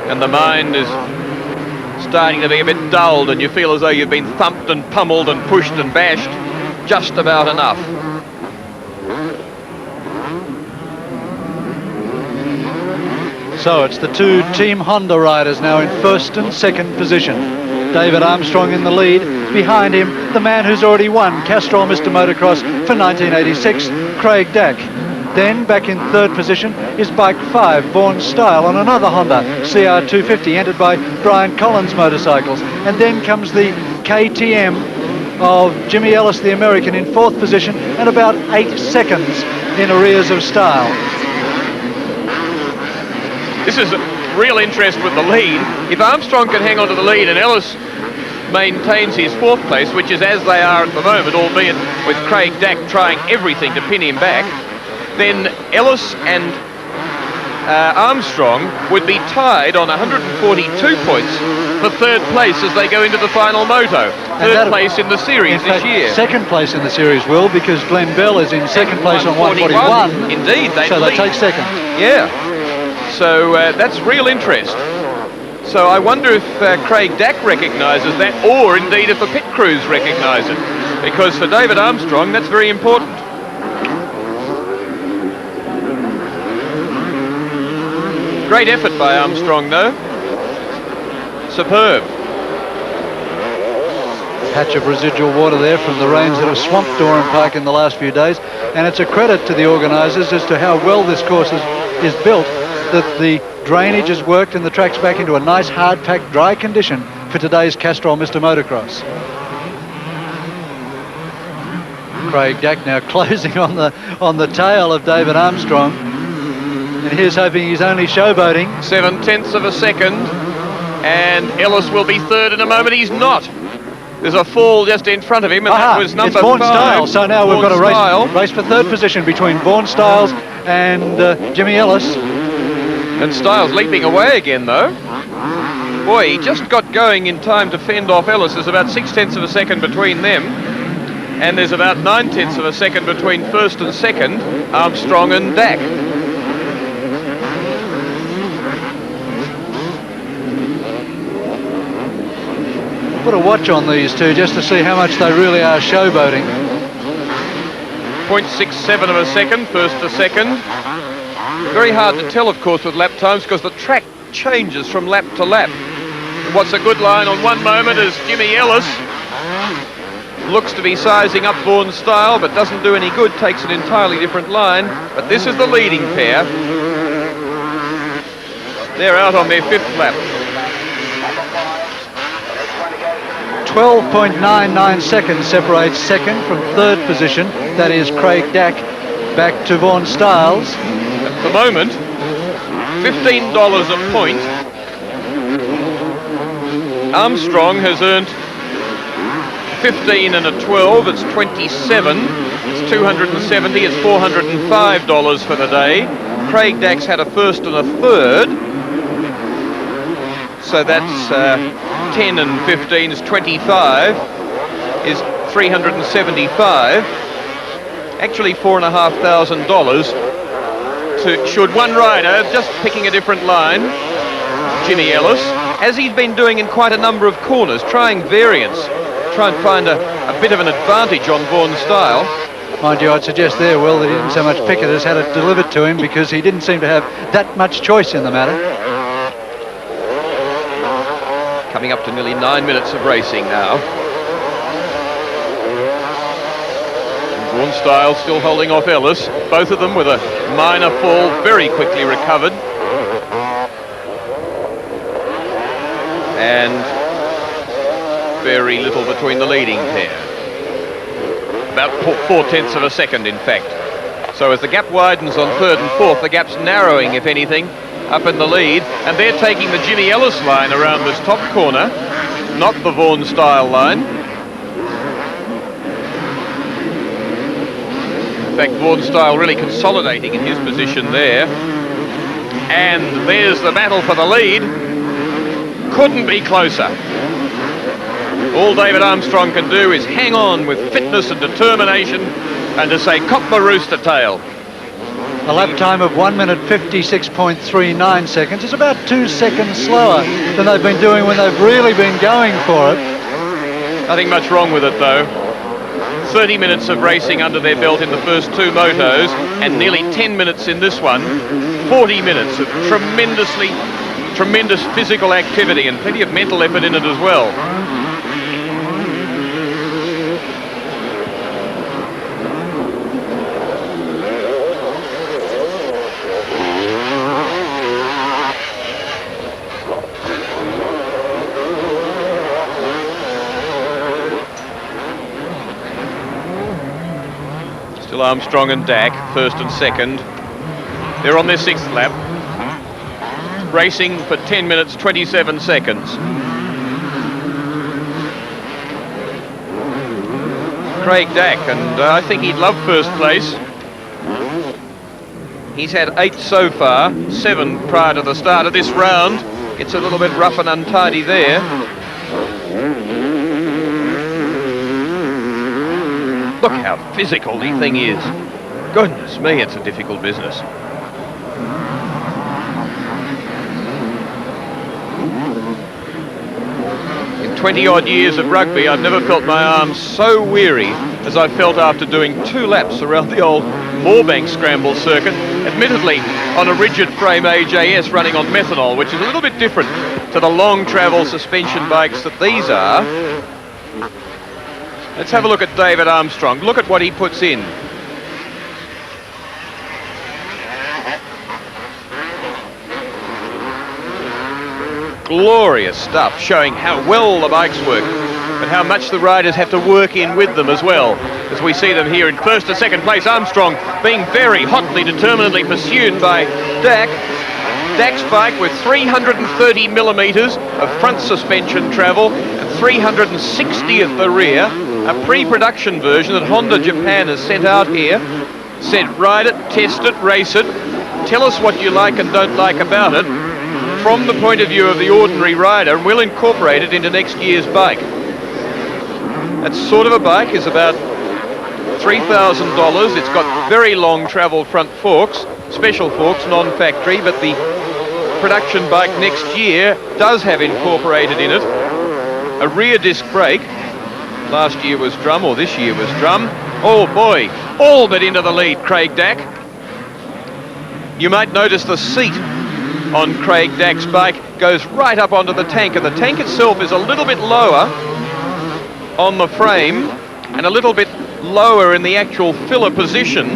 And the mind is starting to be a bit dulled, and you feel as though you've been thumped and pummeled and pushed and bashed just about enough. So it's the 2 Team Honda riders now in 1st and 2nd position. David Armstrong in the lead. Behind him, the man who's already won Castrol Mr. Motocross for 1986, Craig Dack. Then, back in 3rd position, is bike 5, Vaughan Style, on another Honda CR250, entered by Brian Collins Motorcycles. And then comes the KTM of Jimmy Ellis, the American, in 4th position, and about 8 seconds in arrears of Style. This is a real interest with the lead. If Armstrong can hang on to the lead and Ellis maintains his 4th place, which is as they are at the moment, albeit with Craig Dack trying everything to pin him back, then Ellis and Armstrong would be tied on 142 points for 3rd place as they go into the final moto. 3rd place in the series this year. 2nd place in the series, Will, because Glenn Bell is in 2nd place on 141. Indeed, so they take 2nd. Yeah. So that's real interest. So I wonder if Craig Dack recognises that, or indeed if the pit crews recognise it. Because for David Armstrong, that's very important. Great effort by Armstrong, though. Superb. Patch of residual water there from the rains that have swamped Oran Park in the last few days. And it's a credit to the organisers as to how well this course is built, that the drainage has worked and the track's back into a nice hard-packed dry condition for today's Castrol Mr. Motocross. Craig Dack now closing on the tail of David Armstrong, and here's hoping he's only showboating. 7/10 of a second, and Ellis will be 3rd in a moment. He's not. There's a fall just in front of him, and that was number 5. It's Vaughan Style. So now we've got a race for 3rd position between Vaughan Styles and Jimmy Ellis. And Styles leaping away again, though. Boy, he just got going in time to fend off Ellis. There's about 6/10 of a second between them. And there's about 9/10 of a second between 1st and 2nd, Armstrong and Dack. Put a watch on these two just to see how much they really are showboating. 0.67 of a second, 1st to 2nd. Very hard to tell, of course, with lap times because the track changes from lap to lap. What's a good line on one moment is Jimmy Ellis looks to be sizing up Vaughan Style, but doesn't do any good, takes an entirely different line. But this is the leading pair. They're out on their 5th lap. 12.99 seconds separates 2nd from 3rd position. That is Craig Dack back to Vaughan Styles. At the moment, $15 a point. Armstrong has earned 15 and a 12. It's 27. It's 270. It's $405 for the day. Craig Dack's had a 1st and a 3rd. So that's 10 and 15 is 25. Is 375. Actually $4,500 to should one rider, just picking a different line, Jimmy Ellis, as he's been doing in quite a number of corners, trying variants, try and find a bit of an advantage on Vaughan Style. Mind you, I'd suggest there, Will, that he didn't so much pick it as had it delivered to him, because he didn't seem to have that much choice in the matter. Coming up to nearly 9 minutes of racing now. Vaughan Style still holding off Ellis, both of them with a minor fall, very quickly recovered. And very little between the leading pair. About 4/10 of a second, in fact. So as the gap widens on third and fourth, the gap's narrowing, if anything, up in the lead. And they're taking the Jimmy Ellis line around this top corner, not the Vaughan Style line. In fact, Vaughan Style really consolidating in his position there. And there's the battle for the lead. Couldn't be closer. All David Armstrong can do is hang on with fitness and determination and to say, cop the rooster tail. A lap time of 1 minute 56.39 seconds is about 2 seconds slower than they've been doing when they've really been going for it. Nothing much wrong with it, though. 30 minutes of racing under their belt in the first two motos, and nearly 10 minutes in this one. 40 minutes of tremendous physical activity and plenty of mental effort in it as well. Still Armstrong and Dak, first and second. They're on their sixth lap. Racing for 10 minutes, 27 seconds. Craig Dak, and I think he'd love first place. He's had 8 so far, 7 prior to the start of this round. Gets a little bit rough and untidy there. Look how physical the thing is. Goodness me, it's a difficult business. In 20 odd years of rugby, I've never felt my arms so weary as I felt after doing 2 laps around the old Moorebank Scramble circuit, admittedly on a rigid frame AJS running on methanol, which is a little bit different to the long travel suspension bikes that these are. Let's have a look at David Armstrong. Look at what he puts in. Glorious stuff, showing how well the bikes work, but how much the riders have to work in with them as well. As we see them here in first to second place, Armstrong being very hotly, determinedly pursued by Dak. Dak's bike with 330 millimetres of front suspension travel and 360 at the rear. A pre-production version that Honda Japan has sent out here. Said, ride it, test it, race it. Tell us what you like and don't like about it from the point of view of the ordinary rider, and we'll incorporate it into next year's bike. That sort of a bike is about $3,000. It's got very long travel front forks, special forks, non-factory, but the production bike next year does have incorporated in it a rear disc brake. Last year was drum, or this year was drum. Oh boy, all but into the lead, Craig Dak. You might notice the seat on Craig Dak's bike goes right up onto the tank, and the tank itself is a little bit lower on the frame and a little bit lower in the actual filler position,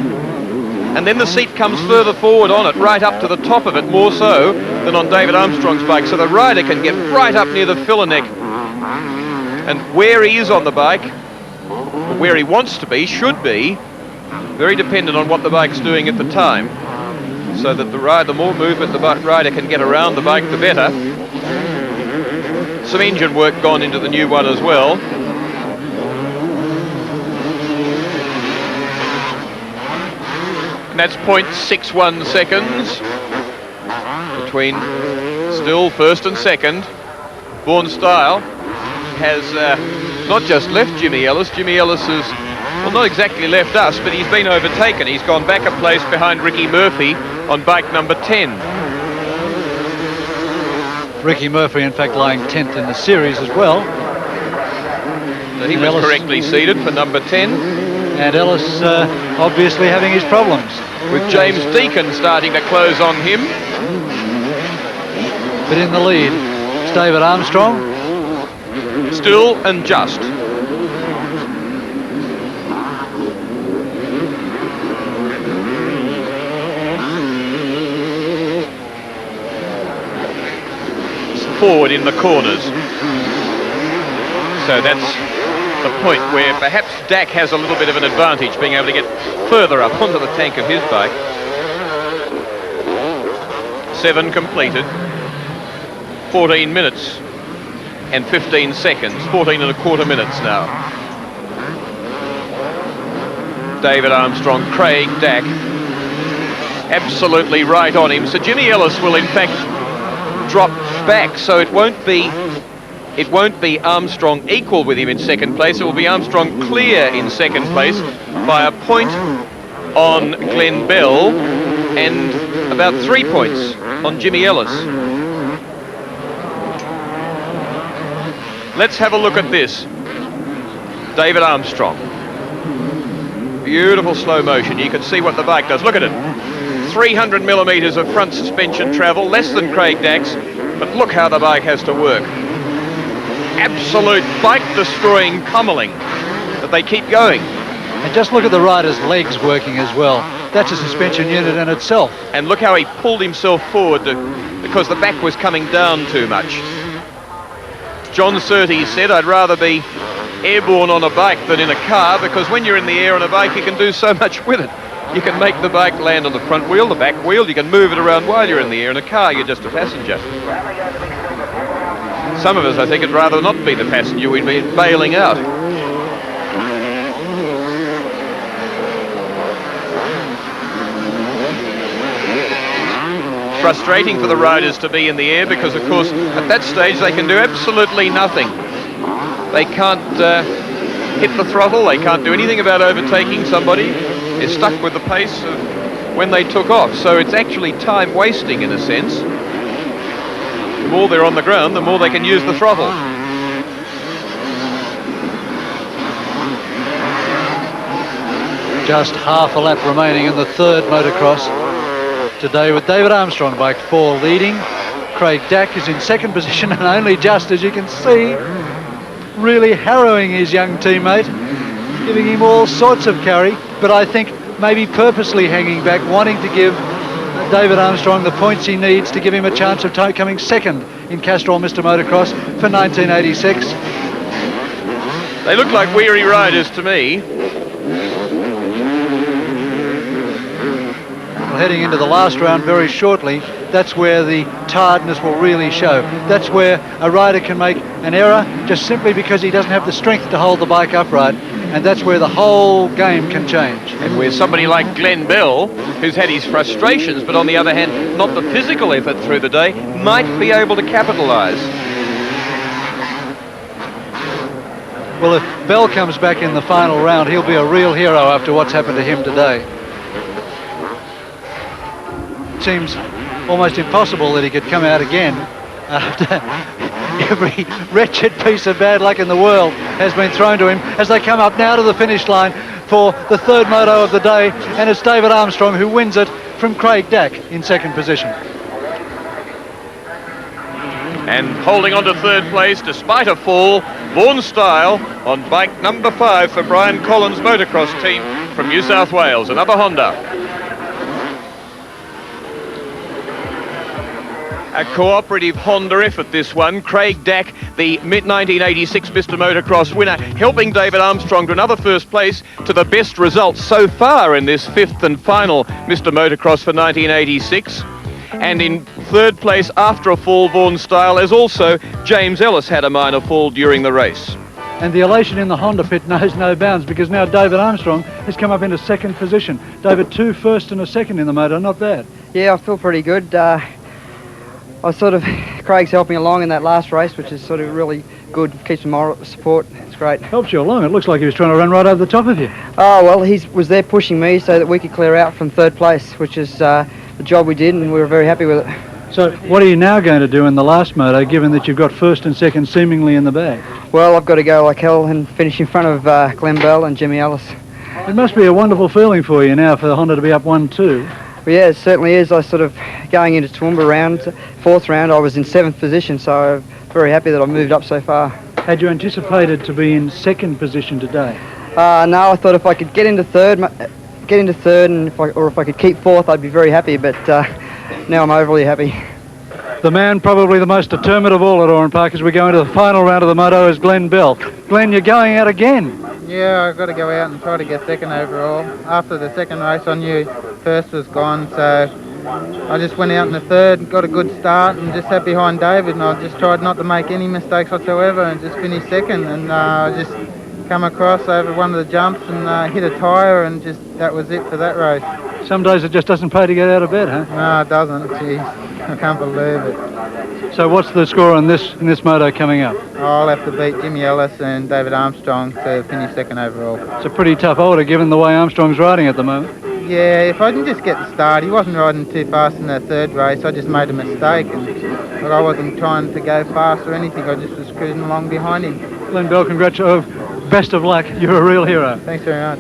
and then the seat comes further forward on it, right up to the top of it, more so than on David Armstrong's bike, so the rider can get right up near the filler neck. And where he is on the bike, or where he wants to be, should be very dependent on what the bike's doing at the time. So that the more movement the rider can get around the bike, the better. Some engine work gone into the new one as well. And that's 0.61 seconds between still first and second. Vaughan Style has not just left Jimmy Ellis. Jimmy Ellis has, well, not exactly left us, but he's been overtaken. He's gone back a place behind Ricky Murphy on bike number 10. Ricky Murphy, in fact, lying 10th in the series as well. So he was correctly seeded for number 10. And Ellis obviously having his problems. With James Deacon starting to close on him. But in the lead, it's David Armstrong. Still and just. Forward in the corners. So that's the point where perhaps Dak has a little bit of an advantage, being able to get further up onto the tank of his bike. 7 completed. 14 minutes and 15 seconds. 14 and a quarter minutes now. David Armstrong, Craig Dak, absolutely right on him. So Jimmy Ellis will in fact drop back, so it won't be Armstrong equal with him in second place. It will be Armstrong clear in second place by a point on Glenn Bell and about 3 points on Jimmy Ellis. Let's have a look at this. David Armstrong. Beautiful slow motion. You can see what the bike does. Look at it. 300 millimeters of front suspension travel, less than Craig Dak's, but look how the bike has to work. Absolute bike-destroying pummeling, but they keep going. And just look at the rider's legs working as well. That's a suspension unit in itself. And look how he pulled himself forward because the back was coming down too much. John Surtees said, I'd rather be airborne on a bike than in a car, because when you're in the air on a bike you can do so much with it. You can make the bike land on the front wheel, the back wheel, you can move it around while you're in the air. In a car you're just a passenger. Some of us, I think, would rather not be the passenger, we'd be bailing out. Frustrating for the riders to be in the air because, of course, at that stage they can do absolutely nothing. They can't hit the throttle, they can't do anything about overtaking somebody. They're stuck with the pace of when they took off, so it's actually time wasting in a sense. The more they're on the ground, the more they can use the throttle. Just half a lap remaining in the third motocross today, with David Armstrong, bike 4, leading. Craig Dak is in second position, and only just, as you can see, really harrowing his young teammate, giving him all sorts of carry, but I think maybe purposely hanging back, wanting to give David Armstrong the points he needs to give him a chance of coming second in Castrol Mr. Motocross for 1986. They look like weary riders to me. Well, heading into the last round very shortly, that's where the tiredness will really show. That's where a rider can make an error just simply because he doesn't have the strength to hold the bike upright, and that's where the whole game can change. And where somebody like Glenn Bell, who's had his frustrations, but on the other hand, not the physical effort through the day, might be able to capitalise. Well, if Bell comes back in the final round, he'll be a real hero after what's happened to him today. It seems almost impossible that he could come out again after every wretched piece of bad luck in the world has been thrown to him, as they come up now to the finish line for the third moto of the day, and it's David Armstrong who wins it from Craig Dak in second position. And holding on to third place despite a fall, Vaughan Style on bike number 5 for Brian Collins' motocross team from New South Wales, another Honda. A cooperative Honda effort, this one. Craig Dak, the mid-1986 Mr. Motocross winner, helping David Armstrong to another first place, to the best results so far in this 5th and final Mr. Motocross for 1986. And in third place after a fall, Vaughan Style, as also James Ellis had a minor fall during the race. And the elation in the Honda pit knows no bounds, because now David Armstrong has come up into second position. David, 2 first and a second in the motor, not bad. Yeah, I feel pretty good. Craig's helping along in that last race, which is sort of really good, keeps some moral support, it's great. Helps you along, it looks like he was trying to run right over the top of you. Oh, well, he was there pushing me so that we could clear out from third place, which is the job we did, and we were very happy with it. So what are you now going to do in the last moto, given that you've got first and second seemingly in the bag? Well, I've got to go like hell and finish in front of Glenn Bell and Jimmy Ellis. It must be a wonderful feeling for you now for the Honda to be up 1-2. Well, yeah, it certainly is. I sort of, going into Toowoomba round, fourth round, I was in 7th position, so I'm very happy that I've moved up so far. Had you anticipated to be in second position today? No, I thought if I could get into third, and if I could keep fourth, I'd be very happy, but now I'm overly happy. The man probably the most determined of all at Oran Park as we go into the final round of the moto is Glenn Bell. Glenn, you're going out again. Yeah, I've got to go out and try to get second overall. After the second race, I knew first was gone, so I just went out in the third, got a good start, and just sat behind David, and I just tried not to make any mistakes whatsoever, and just finished second, and I just come across over one of the jumps and hit a tyre, and just that was it for that race. Some days it just doesn't pay to get out of bed, huh? No, it doesn't. Jeez, I can't believe it. So what's the score on this moto coming up? I'll have to beat Jimmy Ellis and David Armstrong to finish second overall. It's a pretty tough order given the way Armstrong's riding at the moment. Yeah, if I can just get the start, he wasn't riding too fast in that third race. I just made a mistake, but I wasn't trying to go fast or anything. I just was cruising along behind him. Glenn Bell, congratulations. Best of luck. You're a real hero. Thanks very much.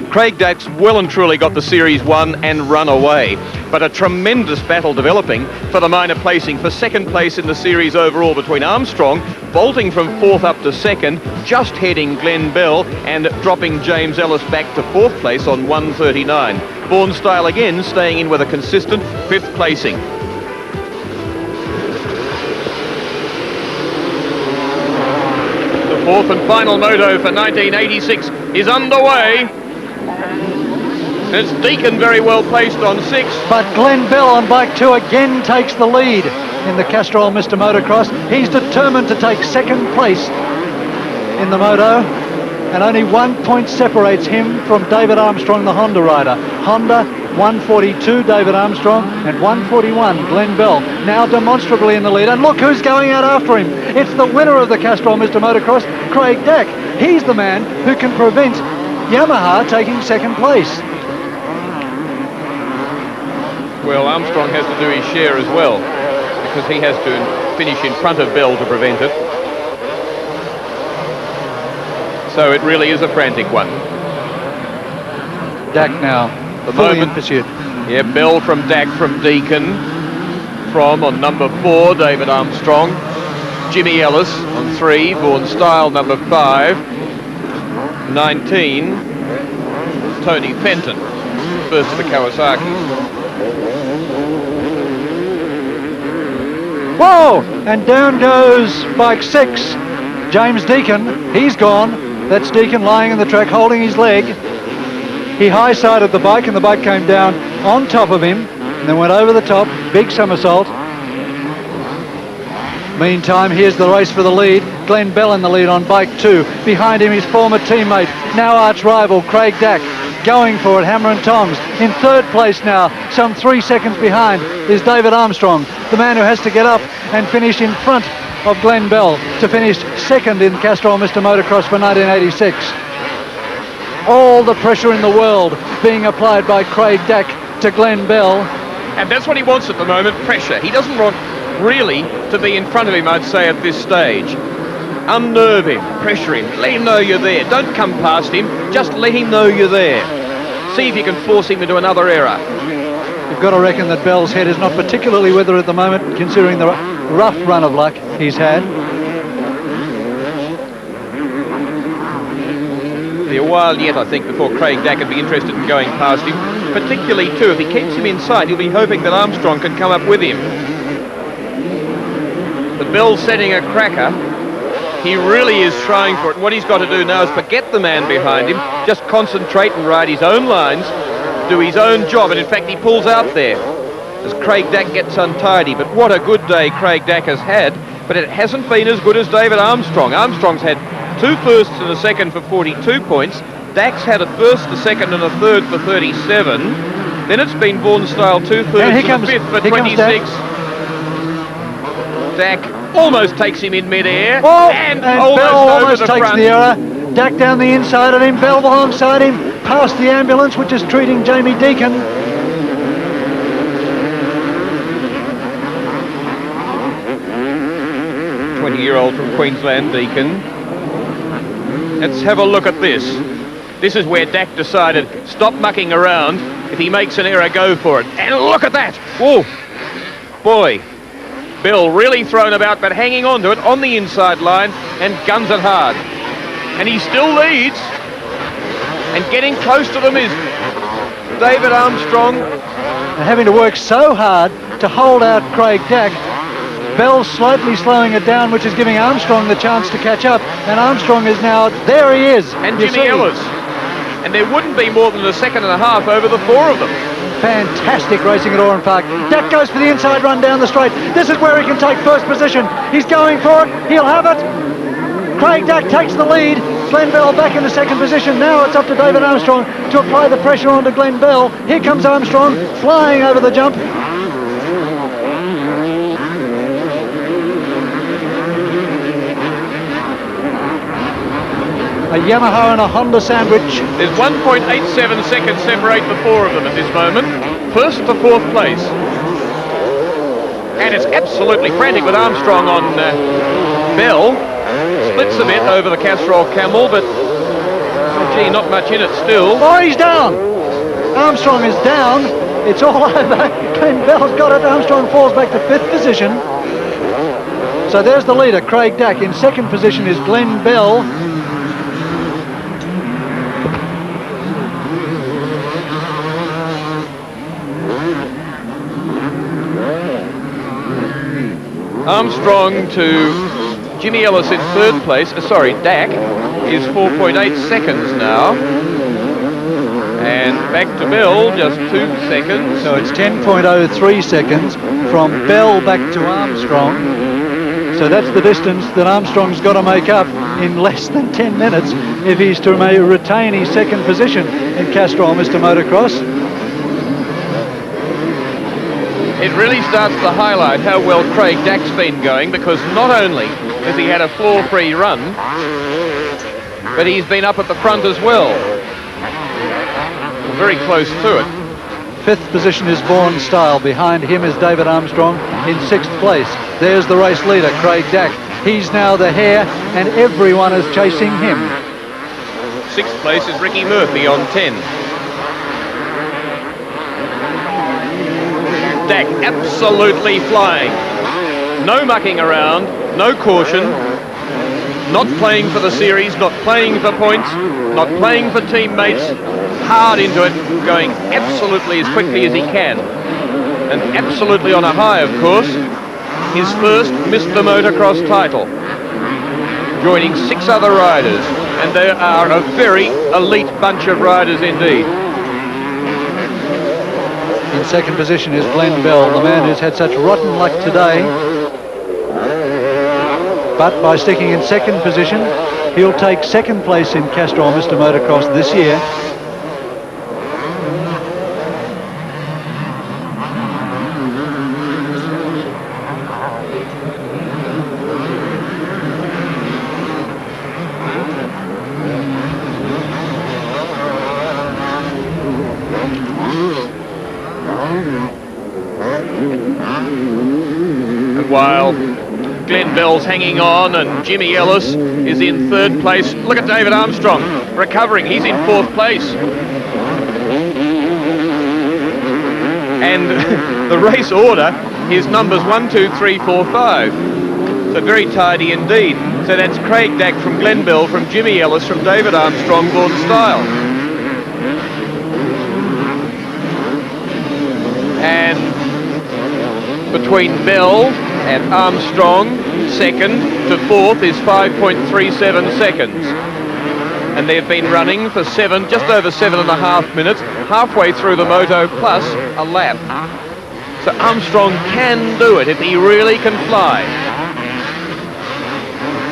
Craig Dack's well and truly got the Series 1 and run away, but a tremendous battle developing for the minor placing for second place in the series overall between Armstrong, bolting from 4th up to 2nd, just heading Glenn Bell and dropping James Ellis back to 4th place on 1:39. Vaughan Style again staying in with a consistent 5th placing. The 4th and final moto for 1986 is underway. It's Deacon very well placed on 6th. But Glenn Bell on bike 2 again takes the lead in the Castrol Mr. Motocross. He's determined to take second place in the moto, and only 1 point separates him from David Armstrong, the Honda rider. Honda 142, David Armstrong, and 141, Glenn Bell, now demonstrably in the lead. And look who's going out after him. It's the winner of the Castrol Mr. Motocross, Craig Dack. He's the man who can prevent Yamaha taking second place. Well, Armstrong has to do his share as well, because he has to finish in front of Bell to prevent it. So it really is a frantic one. Dack now, The fully in moment, pursuit. yeah, Bell from Dack from Deacon. From on number 4, David Armstrong. Jimmy Ellis on 3, Vaughan Style number 5. 19, Tony Fenton, first of the Kawasaki's. Whoa! And down goes bike 6, James Deacon. He's gone. That's Deacon lying in the track holding his leg. He high-sided the bike and the bike came down on top of him and then went over the top, big somersault. Meantime, here's the race for the lead. Glenn Bell in the lead on bike 2. Behind him his former teammate, now arch rival Craig Dack, going for it, hammer and tongs. In 3rd place now, some 3 seconds behind, is David Armstrong, the man who has to get up and finish in front of Glenn Bell to finish 2nd in Castrol Mr. Motocross for 1986. All the pressure in the world being applied by Craig Dack to Glenn Bell. And that's what he wants at the moment, pressure. He doesn't want really to be in front of him, I'd say, at this stage. Unnerve him, pressure him, let him know you're there. Don't come past him, just let him know you're there. See if you can force him into another error. You've got to reckon that Bell's head is not particularly weathered at the moment, considering the rough run of luck he's had. Be a while yet, I think, before Craig Dack would be interested in going past him. Particularly, too, if he keeps him inside, he'll be hoping that Armstrong can come up with him. But Bell's setting a cracker. He really is trying for it. What he's got to do now is forget the man behind him, just concentrate and ride his own lines, do his own job, and in fact he pulls out there as Craig Dack gets untidy. But what a good day Craig Dack has had, but it hasn't been as good as David Armstrong. Armstrong's had 2 firsts and a second for 42 points. Dack's had a first, a second and a third for 37. Then it's been Vaughan Style 2 thirds and a fifth for 26. Dack almost takes him in mid-air, and Bell almost over the takes front. the error. Dack down the inside of him, Bell alongside him, past the ambulance which is treating Jamie Deacon. 20-year-old from Queensland, Deakin. Let's have a look at this. This is where Dak decided, stop mucking around. If he makes an error, go for it. And look at that! Whoa! Boy, Bill really thrown about, but hanging on to it on the inside line and guns it hard. And he still leads. And getting close to them is David Armstrong. And having to work so hard to hold out Craig Dak. Bell slightly slowing it down, which is giving Armstrong the chance to catch up. And Armstrong is now, there he is. And Jimmy Ellis. And there wouldn't be more than a second and a half over the four of them. Fantastic racing at Oran Park. Dak goes for the inside run down the straight. This is where he can take first position. He's going for it. He'll have it. Craig Dak takes the lead. Glenn Bell back in the second position. Now it's up to David Armstrong to apply the pressure onto Glenn Bell. Here comes Armstrong flying over the jump. A Yamaha and a Honda sandwich. There's 1.87 seconds separate the four of them at this moment. First to fourth place. And it's absolutely frantic with Armstrong on Bell. Splits a bit over the Castrol Camel, but oh gee, not much in it still. Oh, he's down. Armstrong is down. It's all over. Glenn Bell's got it. Armstrong falls back to fifth position. So there's the leader, Craig Dak. In second position is Glenn Bell. Armstrong to Jimmy Ellis in third place. Dak is 4.8 seconds now. And back to Bell, just 2 seconds. So it's 10.03 seconds from Bell back to Armstrong. So that's the distance that Armstrong's got to make up in less than 10 minutes if he's to retain his second position in Castrol Mr. Motocross. It really starts to highlight how well Craig Dak's been going, because not only has he had a flaw-free run, but he's been up at the front as well. Very close to it. Fifth position is Vaughan Style. Behind him is David Armstrong in sixth place. There's the race leader, Craig Dak. He's now the hare, and everyone is chasing him. Sixth place is Ricky Murphy on 10. Dak absolutely flying. No mucking around, no caution, not playing for the series, not playing for points, not playing for teammates, hard into it, going absolutely as quickly as he can. And absolutely on a high, of course, his first Mr. Motocross title, joining 6 other riders, and they are a very elite bunch of riders indeed. In second position is Glenn Bell, the man who's had such rotten luck today. But by sticking in second position, he'll take second place in Castrol Mr. Motocross this year. And while Glenn Bell's hanging on and Jimmy Ellis is in third place, look at David Armstrong recovering. He's in fourth place. And the race order is numbers 1, 2, 3, 4, 5. So very tidy indeed. So that's Craig Dak from Glenn Bell, from Jimmy Ellis, from David Armstrong, Vaughan Style. And between Bell and Armstrong, second to fourth, is 5.37 seconds. And they've been running for just over 7.5 minutes, halfway through the moto plus a lap. So Armstrong can do it if he really can fly.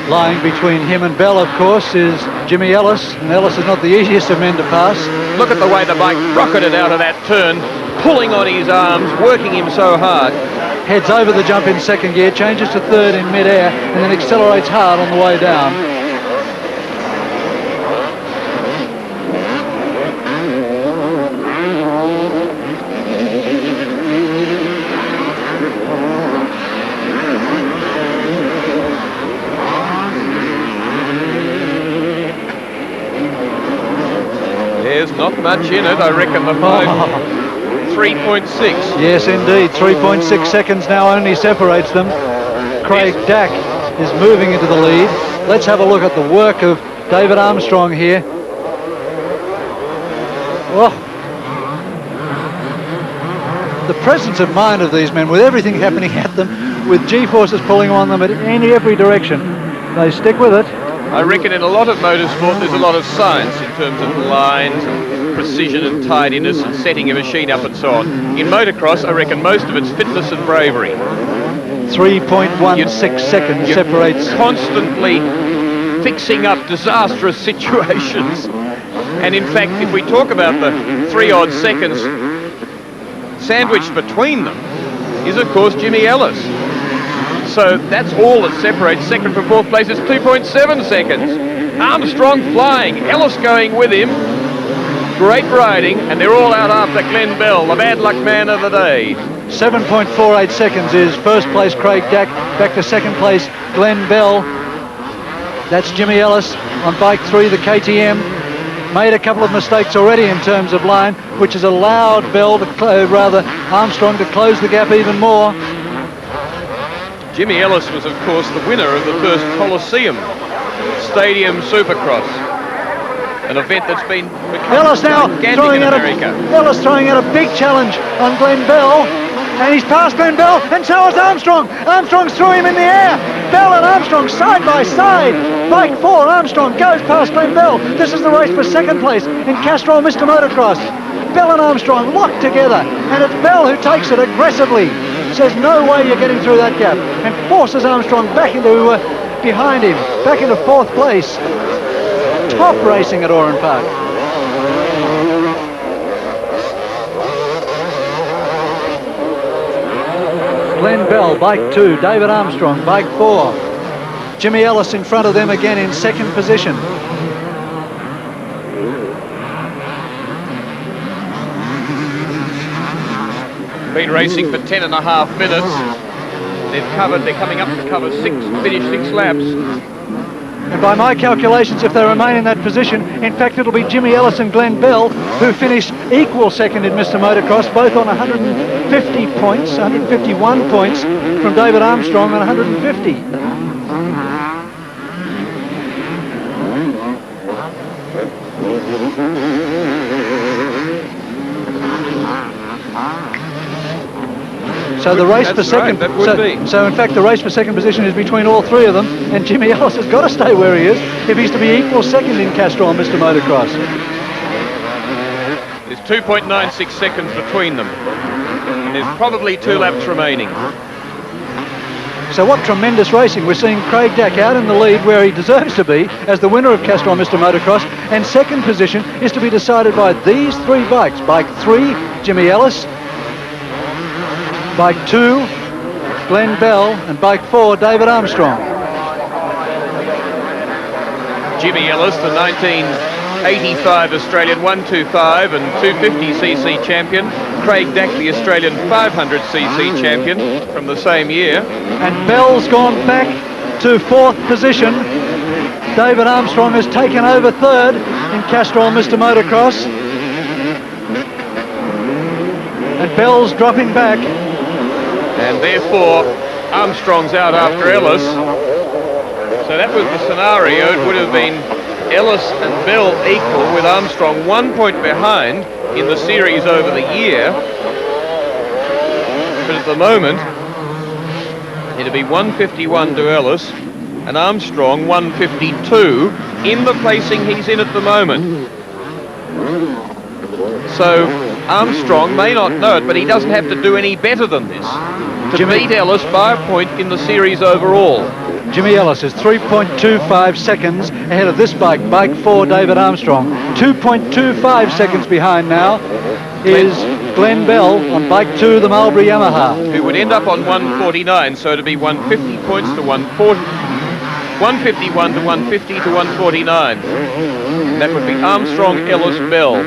Lying between him and Bell, of course, is Jimmy Ellis, and Ellis is not the easiest of men to pass. Look at the way the bike rocketed out of that turn, pulling on his arms, working him so hard. Heads over the jump in second gear, changes to third in mid-air, and then accelerates hard on the way down. much in it. I reckon the 3.6. Yes, indeed. 3.6 seconds now only separates them. Craig Dack is moving into the lead. Let's have a look at the work of David Armstrong here. Oh. The presence of mind of these men, with everything happening at them, with G-forces pulling on them in every direction, they stick with it. I reckon in a lot of motorsport there's a lot of science in terms of lines and precision and tidiness and setting a machine up and so on. In motocross, I reckon most of it's fitness and bravery. 3.16 seconds separates. Constantly fixing up disastrous situations. And in fact, if we talk about the 3-odd seconds sandwiched between them, is of course Jimmy Ellis. So that's all that separates second from fourth place. It's 2.7 seconds. Armstrong flying, Ellis going with him. Great riding, and they're all out after Glenn Bell, the bad luck man of the day. 7.48 seconds is first place Craig Dack, back to second place Glenn Bell. That's Jimmy Ellis on bike 3, the KTM. Made a couple of mistakes already in terms of line, which has allowed Bell to Armstrong to close the gap even more. Jimmy Ellis was, of course, the winner of the first Coliseum Stadium Supercross, an event that's been Ellis now throwing in America. Ellis throwing out a big challenge on Glenn Bell, and he's passed Glenn Bell, and so is Armstrong. Armstrong's threw him in the air. Bell and Armstrong side by side. Bike 4, Armstrong goes past Glenn Bell. This is the race for second place in Castrol Mr. Motocross. Bell and Armstrong locked together, and it's Bell who takes it aggressively. Says no way you're getting through that gap, and forces Armstrong back into behind him, back into fourth place. Top racing at Oran Park. Glenn Bell, bike 2, David Armstrong, bike 4. Jimmy Ellis in front of them again in second position. Been racing for 10.5 minutes. They're coming up to finish 6 laps. And by my calculations, if they remain in that position, in fact it'll be Jimmy Ellis and Glenn Bell who finished equal second in Mr. Motocross, both on 150 points, 151 points from David Armstrong on 150. So the race for second, so in fact the race for second position is between all three of them, and Jimmy Ellis has got to stay where he is if he's to be equal second in Castrol Mr. Motocross. There's 2.96 seconds between them, and there's probably 2 laps remaining. So what tremendous racing. We're seeing Craig Dack out in the lead where he deserves to be as the winner of Castrol Mr. Motocross, and second position is to be decided by these 3 bikes. Bike 3, Jimmy Ellis. Bike 2, Glenn Bell, and bike 4, David Armstrong. Jimmy Ellis, the 1985 Australian 125 and 250cc champion. Craig Dack, the Australian 500cc champion from the same year. And Bell's gone back to 4th position. David Armstrong has taken over 3rd in Castrol Mr. Motocross. And Bell's dropping back. And therefore, Armstrong's out after Ellis. So that was the scenario. It would have been Ellis and Bell equal, with Armstrong 1 point behind in the series over the year. But at the moment, it'll be 151 to Ellis and Armstrong 152 in the placing he's in at the moment. So Armstrong may not know it, but he doesn't have to do any better than this to beat Ellis by a point in the series overall. Jimmy Ellis is 3.25 seconds ahead of this bike, bike 4, David Armstrong. 2.25 seconds behind now is Glenn Bell on bike 2, the Marlboro Yamaha. Who would end up on 149, so it'd be 150 points to 140, 151 to 150 to 149. That would be Armstrong, Ellis, Bell.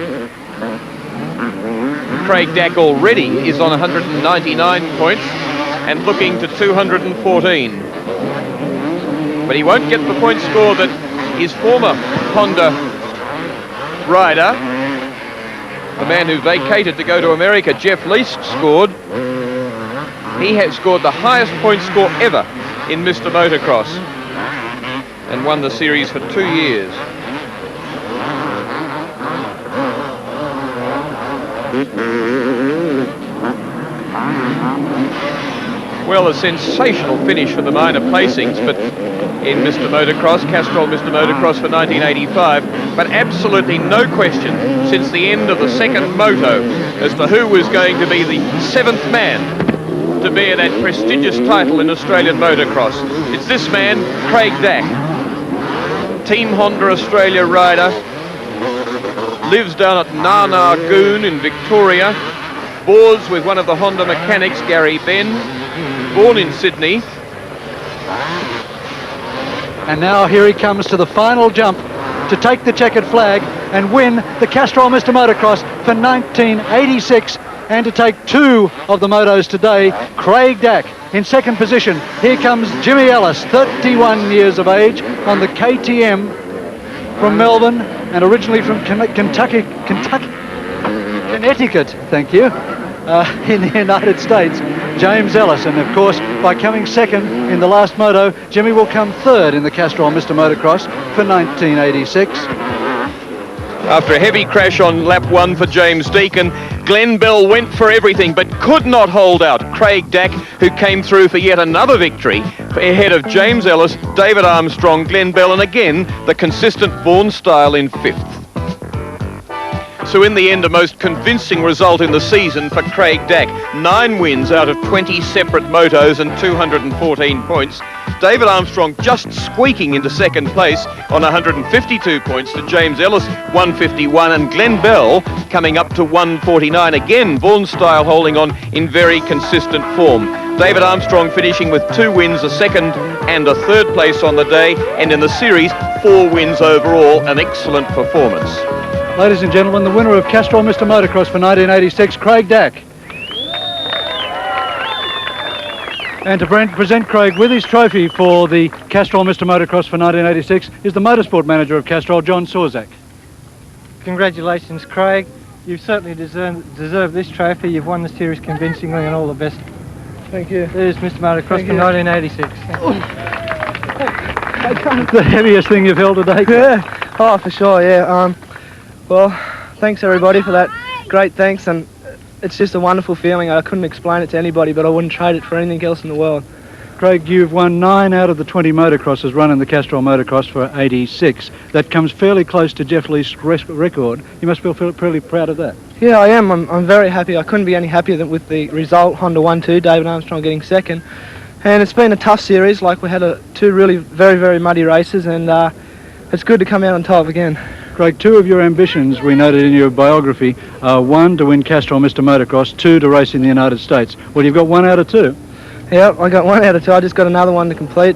Craig Dack already is on 199 points and looking to 214. But he won't get the point score that his former Honda rider, the man who vacated to go to America, Jeff Least, scored. He had scored the highest point score ever in Mr. Motocross and won the series for 2 years. Well, a sensational finish for the minor placings, but in Mr. Motocross, Castrol Mr. Motocross for 1985, but absolutely no question since the end of the second moto as to who was going to be the 7th man to bear that prestigious title in Australian motocross. It's this man, Craig Dack, Team Honda Australia rider, lives down at Narnagoon in Victoria, boards with one of the Honda mechanics, Gary Benn, born in Sydney. And now here he comes to the final jump to take the checkered flag and win the Castrol Mr. Motocross for 1986, and to take 2 of the motos today. Craig Dack in second position. Here comes Jimmy Ellis, 31 years of age, on the KTM from Melbourne and originally from Connecticut, thank you, in the United States, James Ellis. And of course, by coming second in the last moto, Jimmy will come third in the Castrol Mr. Motocross for 1986. After a heavy crash on lap 1 for James Deacon, Glenn Bell went for everything but could not hold out Craig Dack, who came through for yet another victory ahead of James Ellis, David Armstrong, Glenn Bell, and again the consistent Vaughan Style in 5th. So in the end, a most convincing result in the season for Craig Dack. 9 wins out of 20 separate motos and 214 points. David Armstrong just squeaking into second place on 152 points to James Ellis 151, and Glenn Bell coming up to 149. Again, Vaughan Style holding on in very consistent form. David Armstrong finishing with 2 wins, a second and a third place on the day, and in the series 4 wins overall, an excellent performance. Ladies and gentlemen, the winner of Castrol Mr. Motocross for 1986, Craig Dack. And to present Craig with his trophy for the Castrol Mr. Motocross for 1986 is the motorsport manager of Castrol, John Sorzak. Congratulations, Craig. You've certainly deserved this trophy. You've won the series convincingly, and all the best. Thank you. There's Mr. Motocross for 1986. The heaviest thing you've held today. Yeah. Oh, for sure, yeah. Well, thanks everybody for that. Great thanks, and it's just a wonderful feeling. I couldn't explain it to anybody, but I wouldn't trade it for anything else in the world. Craig, you've won 9 out of the 20 motocrosses run in the Castrol Motocross for 86. That comes fairly close to Jeff Lee's record. You must feel pretty proud of that. Yeah, I am. I'm very happy. I couldn't be any happier than with the result. Honda 1-2, David Armstrong getting second. And it's been a tough series. Like, we had 2 really very, very muddy races, and it's good to come out on top again. Craig, 2 of your ambitions we noted in your biography are 1 to win Castrol Mr. Motocross, 2 to race in the United States. Well, you've got 1 out of 2. Yeah, I got 1 out of 2. I just got another one to complete.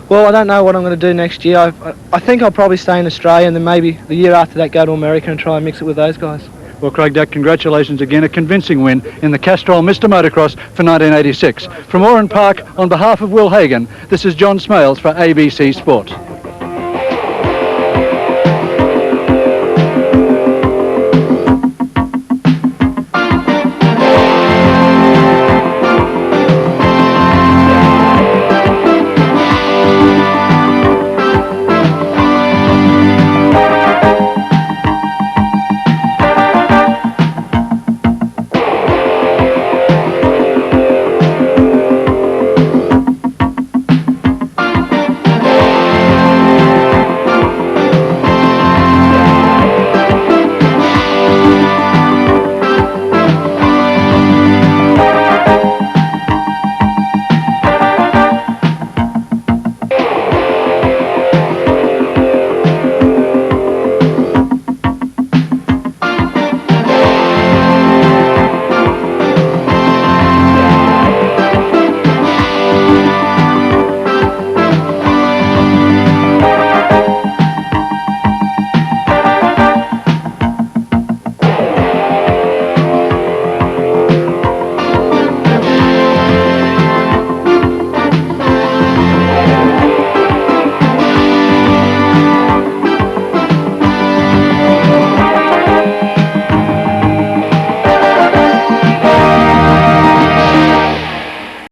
Well, I don't know what I'm going to do next year. I think I'll probably stay in Australia, and then maybe the year after that go to America and try and mix it with those guys. Well, Craig Dack, congratulations again. A convincing win in the Castrol Mr. Motocross for 1986. From Oran Park, on behalf of Will Hagan, this is John Smales for ABC Sport.